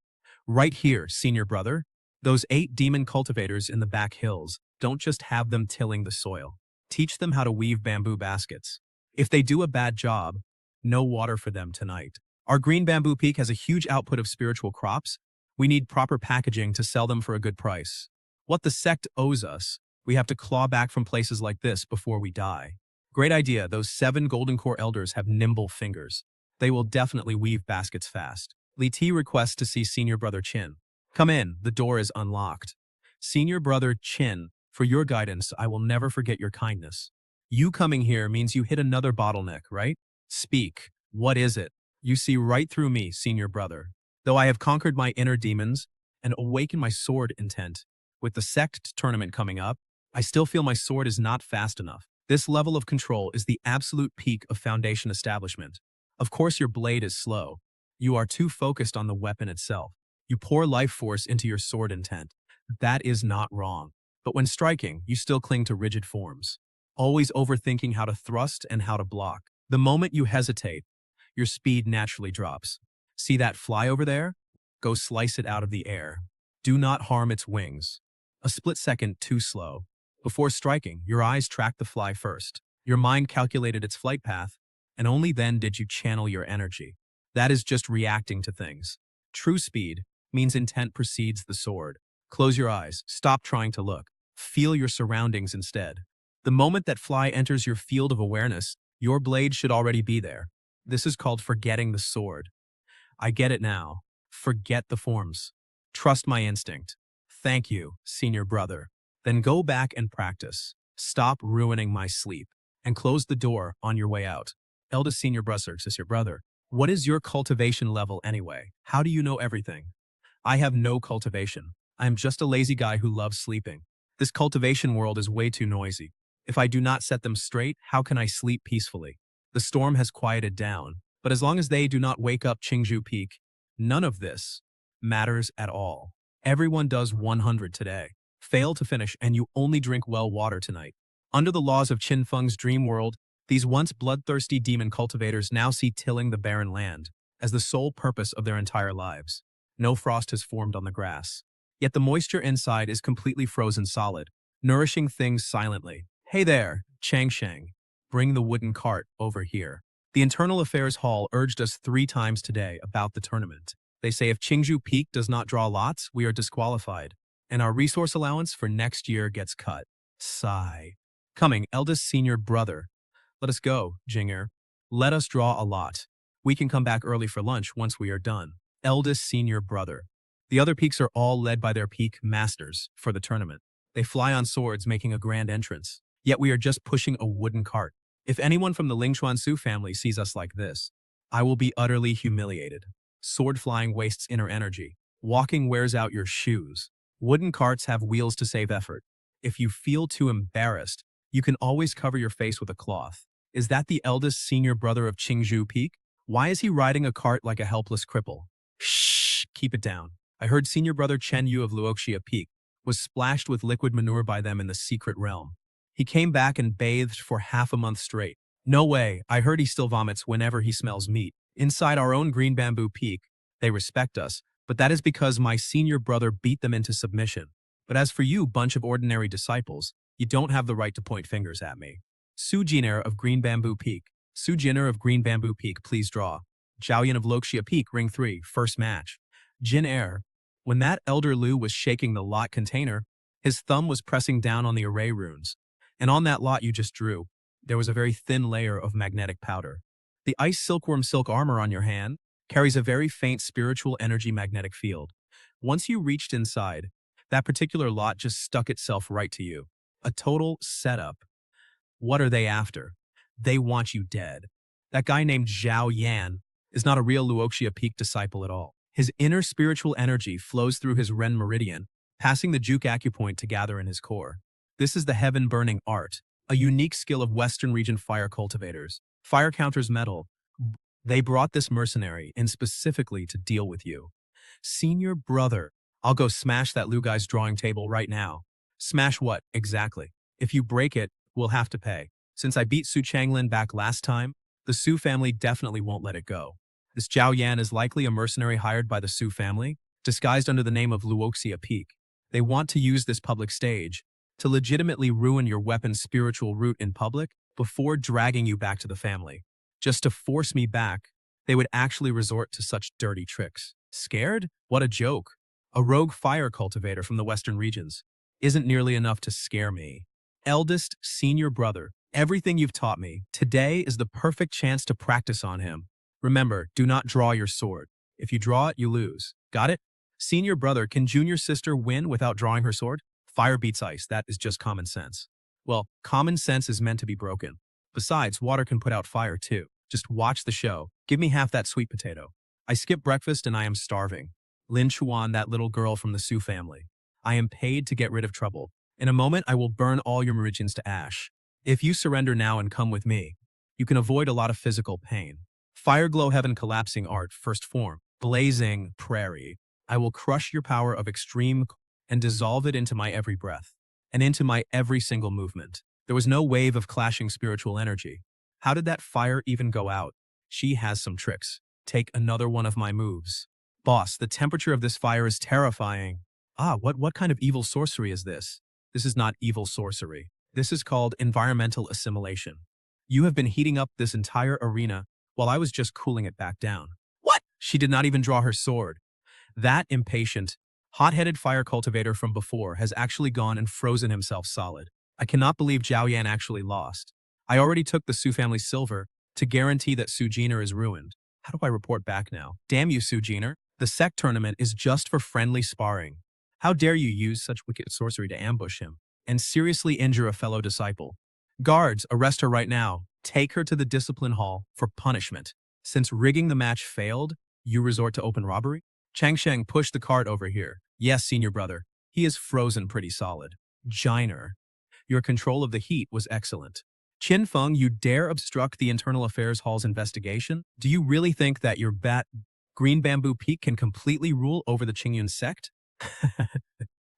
right here, senior brother. Those 8 demon cultivators in the back hills, don't just have them tilling the soil. Teach them how to weave bamboo baskets. If they do a bad job, no water for them tonight. Our green bamboo peak has a huge output of spiritual crops. We need proper packaging to sell them for a good price. What the sect owes us, we have to claw back from places like this before we die. Great idea. Those 7 golden core elders have nimble fingers. They will definitely weave baskets fast. Li Ti requests to see senior brother Chin. Come in, the door is unlocked. Senior brother Chin, for your guidance, I will never forget your kindness. You coming here means you hit another bottleneck, right? Speak. What is it? You see right through me, senior brother. Though I have conquered my inner demons and awakened my sword intent, with the Sect tournament coming up, I still feel my sword is not fast enough. This level of control is the absolute peak of foundation establishment. Of course your blade is slow. You are too focused on the weapon itself. You pour life force into your sword intent. That is not wrong. But when striking, you still cling to rigid forms, always overthinking how to thrust and how to block. The moment you hesitate, your speed naturally drops. See that fly over there? Go slice it out of the air. Do not harm its wings. A split second too slow. Before striking, your eyes tracked the fly first. Your mind calculated its flight path, and only then did you channel your energy. That is just reacting to things. True speed means intent precedes the sword. Close your eyes. Stop trying to look. Feel your surroundings instead. The moment that fly enters your field of awareness, your blade should already be there. This is called forgetting the sword. I get it now. Forget the forms. Trust my instinct. Thank you, senior brother. Then go back and practice. Stop ruining my sleep. And close the door on your way out. Eldest senior brother, sister brother. What is your cultivation level anyway? How do you know everything? I have no cultivation. I am just a lazy guy who loves sleeping. This cultivation world is way too noisy. If I do not set them straight, how can I sleep peacefully? The storm has quieted down, but as long as they do not wake up Qingzhou Peak, none of this matters at all. Everyone does 100 today. Fail to finish and you only drink well water tonight. Under the laws of Qin Feng's dream world, these once bloodthirsty demon cultivators now see tilling the barren land as the sole purpose of their entire lives. No frost has formed on the grass. Yet the moisture inside is completely frozen solid, nourishing things silently. Hey there, Changsheng. Bring the wooden cart over here. The Internal Affairs Hall urged us 3 times today about the tournament. They say if Qingzhou Peak does not draw lots, we are disqualified, and our resource allowance for next year gets cut. Sigh. Coming, eldest senior brother. Let us go, Jinger. Let us draw a lot. We can come back early for lunch once we are done. Eldest senior brother. The other peaks are all led by their peak masters for the tournament. They fly on swords, making a grand entrance. Yet we are just pushing a wooden cart. If anyone from the Lingchuan Su family sees us like this, I will be utterly humiliated. Sword flying wastes inner energy. Walking wears out your shoes. Wooden carts have wheels to save effort. If you feel too embarrassed, you can always cover your face with a cloth. Is that the eldest senior brother of Qingzhou Peak? Why is he riding a cart like a helpless cripple? Shh, keep it down. I heard senior brother Chen Yu of Luoxia Peak was splashed with liquid manure by them in the secret realm. He came back and bathed for half a month straight. No way, I heard he still vomits whenever he smells meat. Inside our own green bamboo peak, they respect us, but that is because my senior brother beat them into submission. But as for you, bunch of ordinary disciples, you don't have the right to point fingers at me. Su Jiner of Green Bamboo Peak. Su Jiner of Green Bamboo Peak, please draw. Zhaoyan of Luoxia Peak, ring 3, first match. Jin Air. When that elder Lu was shaking the lot container, his thumb was pressing down on the array runes. And on that lot you just drew, there was a very thin layer of magnetic powder. The ice silkworm silk armor on your hand carries a very faint spiritual energy magnetic field. Once you reached inside, that particular lot just stuck itself right to you. A total setup. What are they after? They want you dead. That guy named Zhao Yan, is not a real Luoxia peak disciple at all. His inner spiritual energy flows through his Ren meridian, passing the Juke acupoint to gather in his core. This is the heaven-burning art, a unique skill of Western region fire cultivators. Fire counters metal. They brought this mercenary in specifically to deal with you. Senior brother, I'll go smash that Lu guy's drawing table right now. Smash what, exactly? If you break it, we'll have to pay. Since I beat Su Changlin back last time, the Su family definitely won't let it go. This Zhao Yan is likely a mercenary hired by the Su family, disguised under the name of Luoxia Peak. They want to use this public stage to legitimately ruin your weapon's spiritual root in public before dragging you back to the family. Just to force me back, they would actually resort to such dirty tricks. Scared? What a joke. A rogue fire cultivator from the Western regions isn't nearly enough to scare me. Eldest, senior brother, everything you've taught me, today is the perfect chance to practice on him. Remember, do not draw your sword. If you draw it, you lose. Got it? Senior brother, can junior sister win without drawing her sword? Fire beats ice, that is just common sense. Well, common sense is meant to be broken. Besides, water can put out fire too. Just watch the show. Give me half that sweet potato. I skipped breakfast and I am starving. Lin Chuan, that little girl from the Su family. I am paid to get rid of trouble. In a moment, I will burn all your meridians to ash. If you surrender now and come with me, you can avoid a lot of physical pain. Fire glow heaven collapsing art, first form. Blazing prairie. I will crush your power of extreme and dissolve it into my every breath, and into my every single movement. There was no wave of clashing spiritual energy. How did that fire even go out? She has some tricks. Take another one of my moves. Boss, the temperature of this fire is terrifying. What kind of evil sorcery is this? This is not evil sorcery. This is called environmental assimilation. You have been heating up this entire arena while I was just cooling it back down. What? She did not even draw her sword. That impatient, hot-headed fire cultivator from before has actually gone and frozen himself solid. I cannot believe Zhao Yan actually lost. I already took the Su family's silver to guarantee that Su Jiner is ruined. How do I report back now? Damn you, Su Jiner. The Sect tournament is just for friendly sparring. How dare you use such wicked sorcery to ambush him and seriously injure a fellow disciple? Guards, arrest her right now. Take her to the discipline hall for punishment. Since rigging the match failed, you resort to open robbery? Changsheng, push the cart over here. Yes, senior brother. He is frozen pretty solid. Jiner, your control of the heat was excellent. Qin Feng, you dare obstruct the Internal Affairs Hall's investigation? Do you really think that your Green Bamboo Peak can completely rule over the Qingyun sect?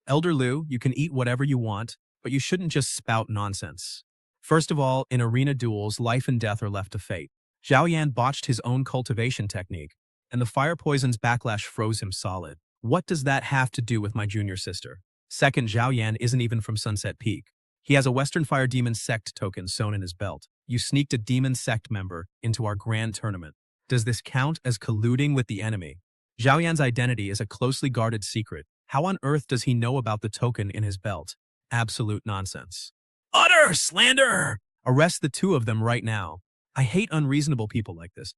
Elder Liu, you can eat whatever you want, but you shouldn't just spout nonsense. First of all, in arena duels, life and death are left to fate. Zhao Yan botched his own cultivation technique, and the fire poison's backlash froze him solid. What does that have to do with my junior sister? Second, Zhao Yan isn't even from Sunset Peak. He has a Western Fire Demon Sect token sewn in his belt. You sneaked a Demon Sect member into our grand tournament. Does this count as colluding with the enemy? Zhao Yan's identity is a closely guarded secret. How on earth does he know about the token in his belt? Absolute nonsense. Utter slander! Arrest the two of them right now. I hate unreasonable people like this,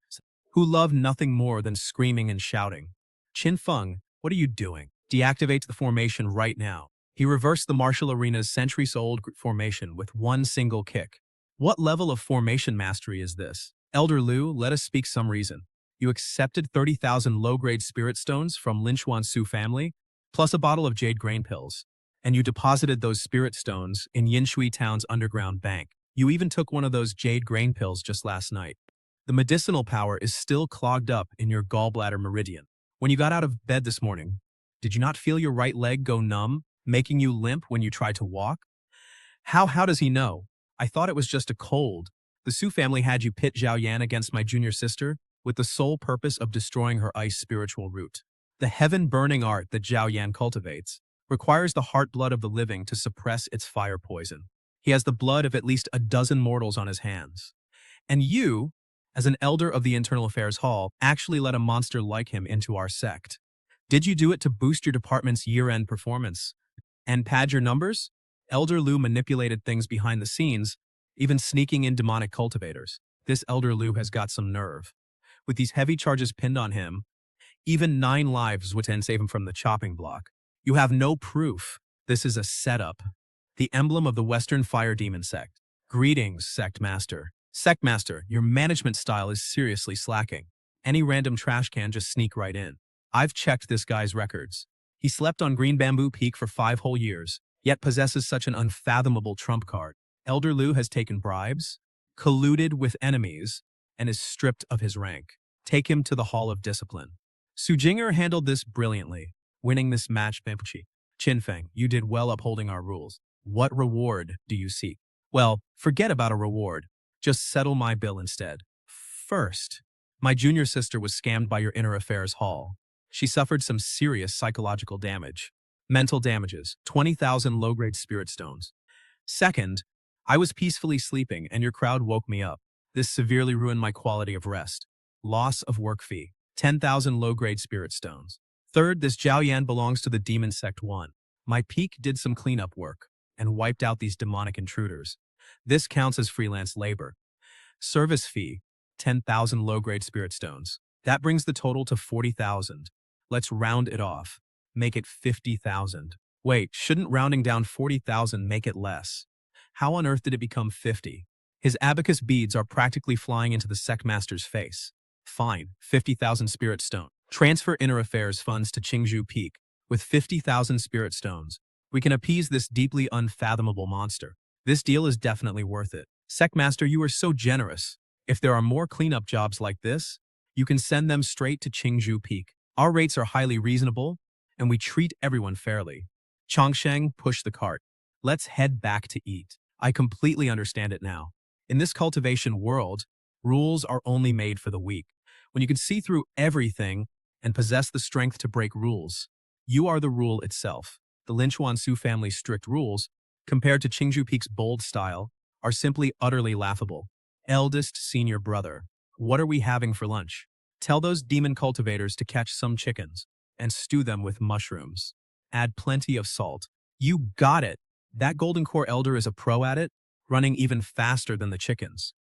who love nothing more than screaming and shouting. Qin Feng, what are you doing? Deactivate the formation right now. He reversed the martial arena's centuries-old formation with one single kick. What level of formation mastery is this? Elder Liu, let us speak some reason. You accepted 30,000 low-grade spirit stones from Linchuan Su family, plus a bottle of jade grain pills, and you deposited those spirit stones in Yinshui Town's underground bank. You even took one of those jade grain pills just last night. The medicinal power is still clogged up in your gallbladder meridian. When you got out of bed this morning, did you not feel your right leg go numb, making you limp when you tried to walk? How does he know? I thought it was just a cold. The Su family had you pit Zhao Yan against my junior sister with the sole purpose of destroying her ice spiritual root. The heaven-burning art that Zhao Yan cultivates requires the heart blood of the living to suppress its fire poison. He has the blood of at least a dozen mortals on his hands. And you, as an elder of the Internal Affairs Hall, actually let a monster like him into our sect. Did you do it to boost your department's year-end performance and pad your numbers? Elder Liu manipulated things behind the scenes, even sneaking in demonic cultivators. This Elder Liu has got some nerve. With these heavy charges pinned on him, even 9 lives would save him from the chopping block. You have no proof. This is a setup. The emblem of the Western Fire Demon Sect. Greetings, Sect Master. Sect Master, your management style is seriously slacking. Any random trash can just sneak right in. I've checked this guy's records. He slept on Green Bamboo Peak for 5 whole years, yet possesses such an unfathomable trump card. Elder Lu has taken bribes, colluded with enemies, and is stripped of his rank. Take him to the Hall of Discipline. Su Jinger handled this brilliantly, winning this match. Bampuchi. Qinfeng, you did well upholding our rules. What reward do you seek? Well, forget about a reward. Just settle my bill instead. First, my junior sister was scammed by your Inner Affairs Hall. She suffered some serious psychological damage. Mental damages, 20,000 low-grade spirit stones. Second, I was peacefully sleeping and your crowd woke me up. This severely ruined my quality of rest. Loss of work fee, 10,000 low-grade spirit stones. Third, this Zhao Yan belongs to the Demon Sect 1. My peak did some cleanup work and wiped out these demonic intruders. This counts as freelance labor. Service fee, 10,000 low-grade spirit stones. That brings the total to 40,000. Let's round it off. Make it 50,000. Wait, shouldn't rounding down 40,000 make it less? How on earth did it become 50? His abacus beads are practically flying into the Sect Master's face. Fine, 50,000 spirit stone. Transfer Inner Affairs funds to Qingzhou Peak. With 50,000 spirit stones, we can appease this deeply unfathomable monster. This deal is definitely worth it. Sect Master, you are so generous. If there are more cleanup jobs like this, you can send them straight to Qingzhou Peak. Our rates are highly reasonable, and we treat everyone fairly. Chongsheng, push the cart. Let's head back to eat. I completely understand it now. In this cultivation world, rules are only made for the weak. When you can see through everything and possess the strength to break rules, you are the rule itself. The Linchuan Su family's strict rules, compared to Qingzhou Peak's bold style, are simply utterly laughable. Eldest senior brother, what are we having for lunch? Tell those demon cultivators to catch some chickens and stew them with mushrooms. Add plenty of salt. You got it. That Golden Core Elder is a pro at it, running even faster than the chickens.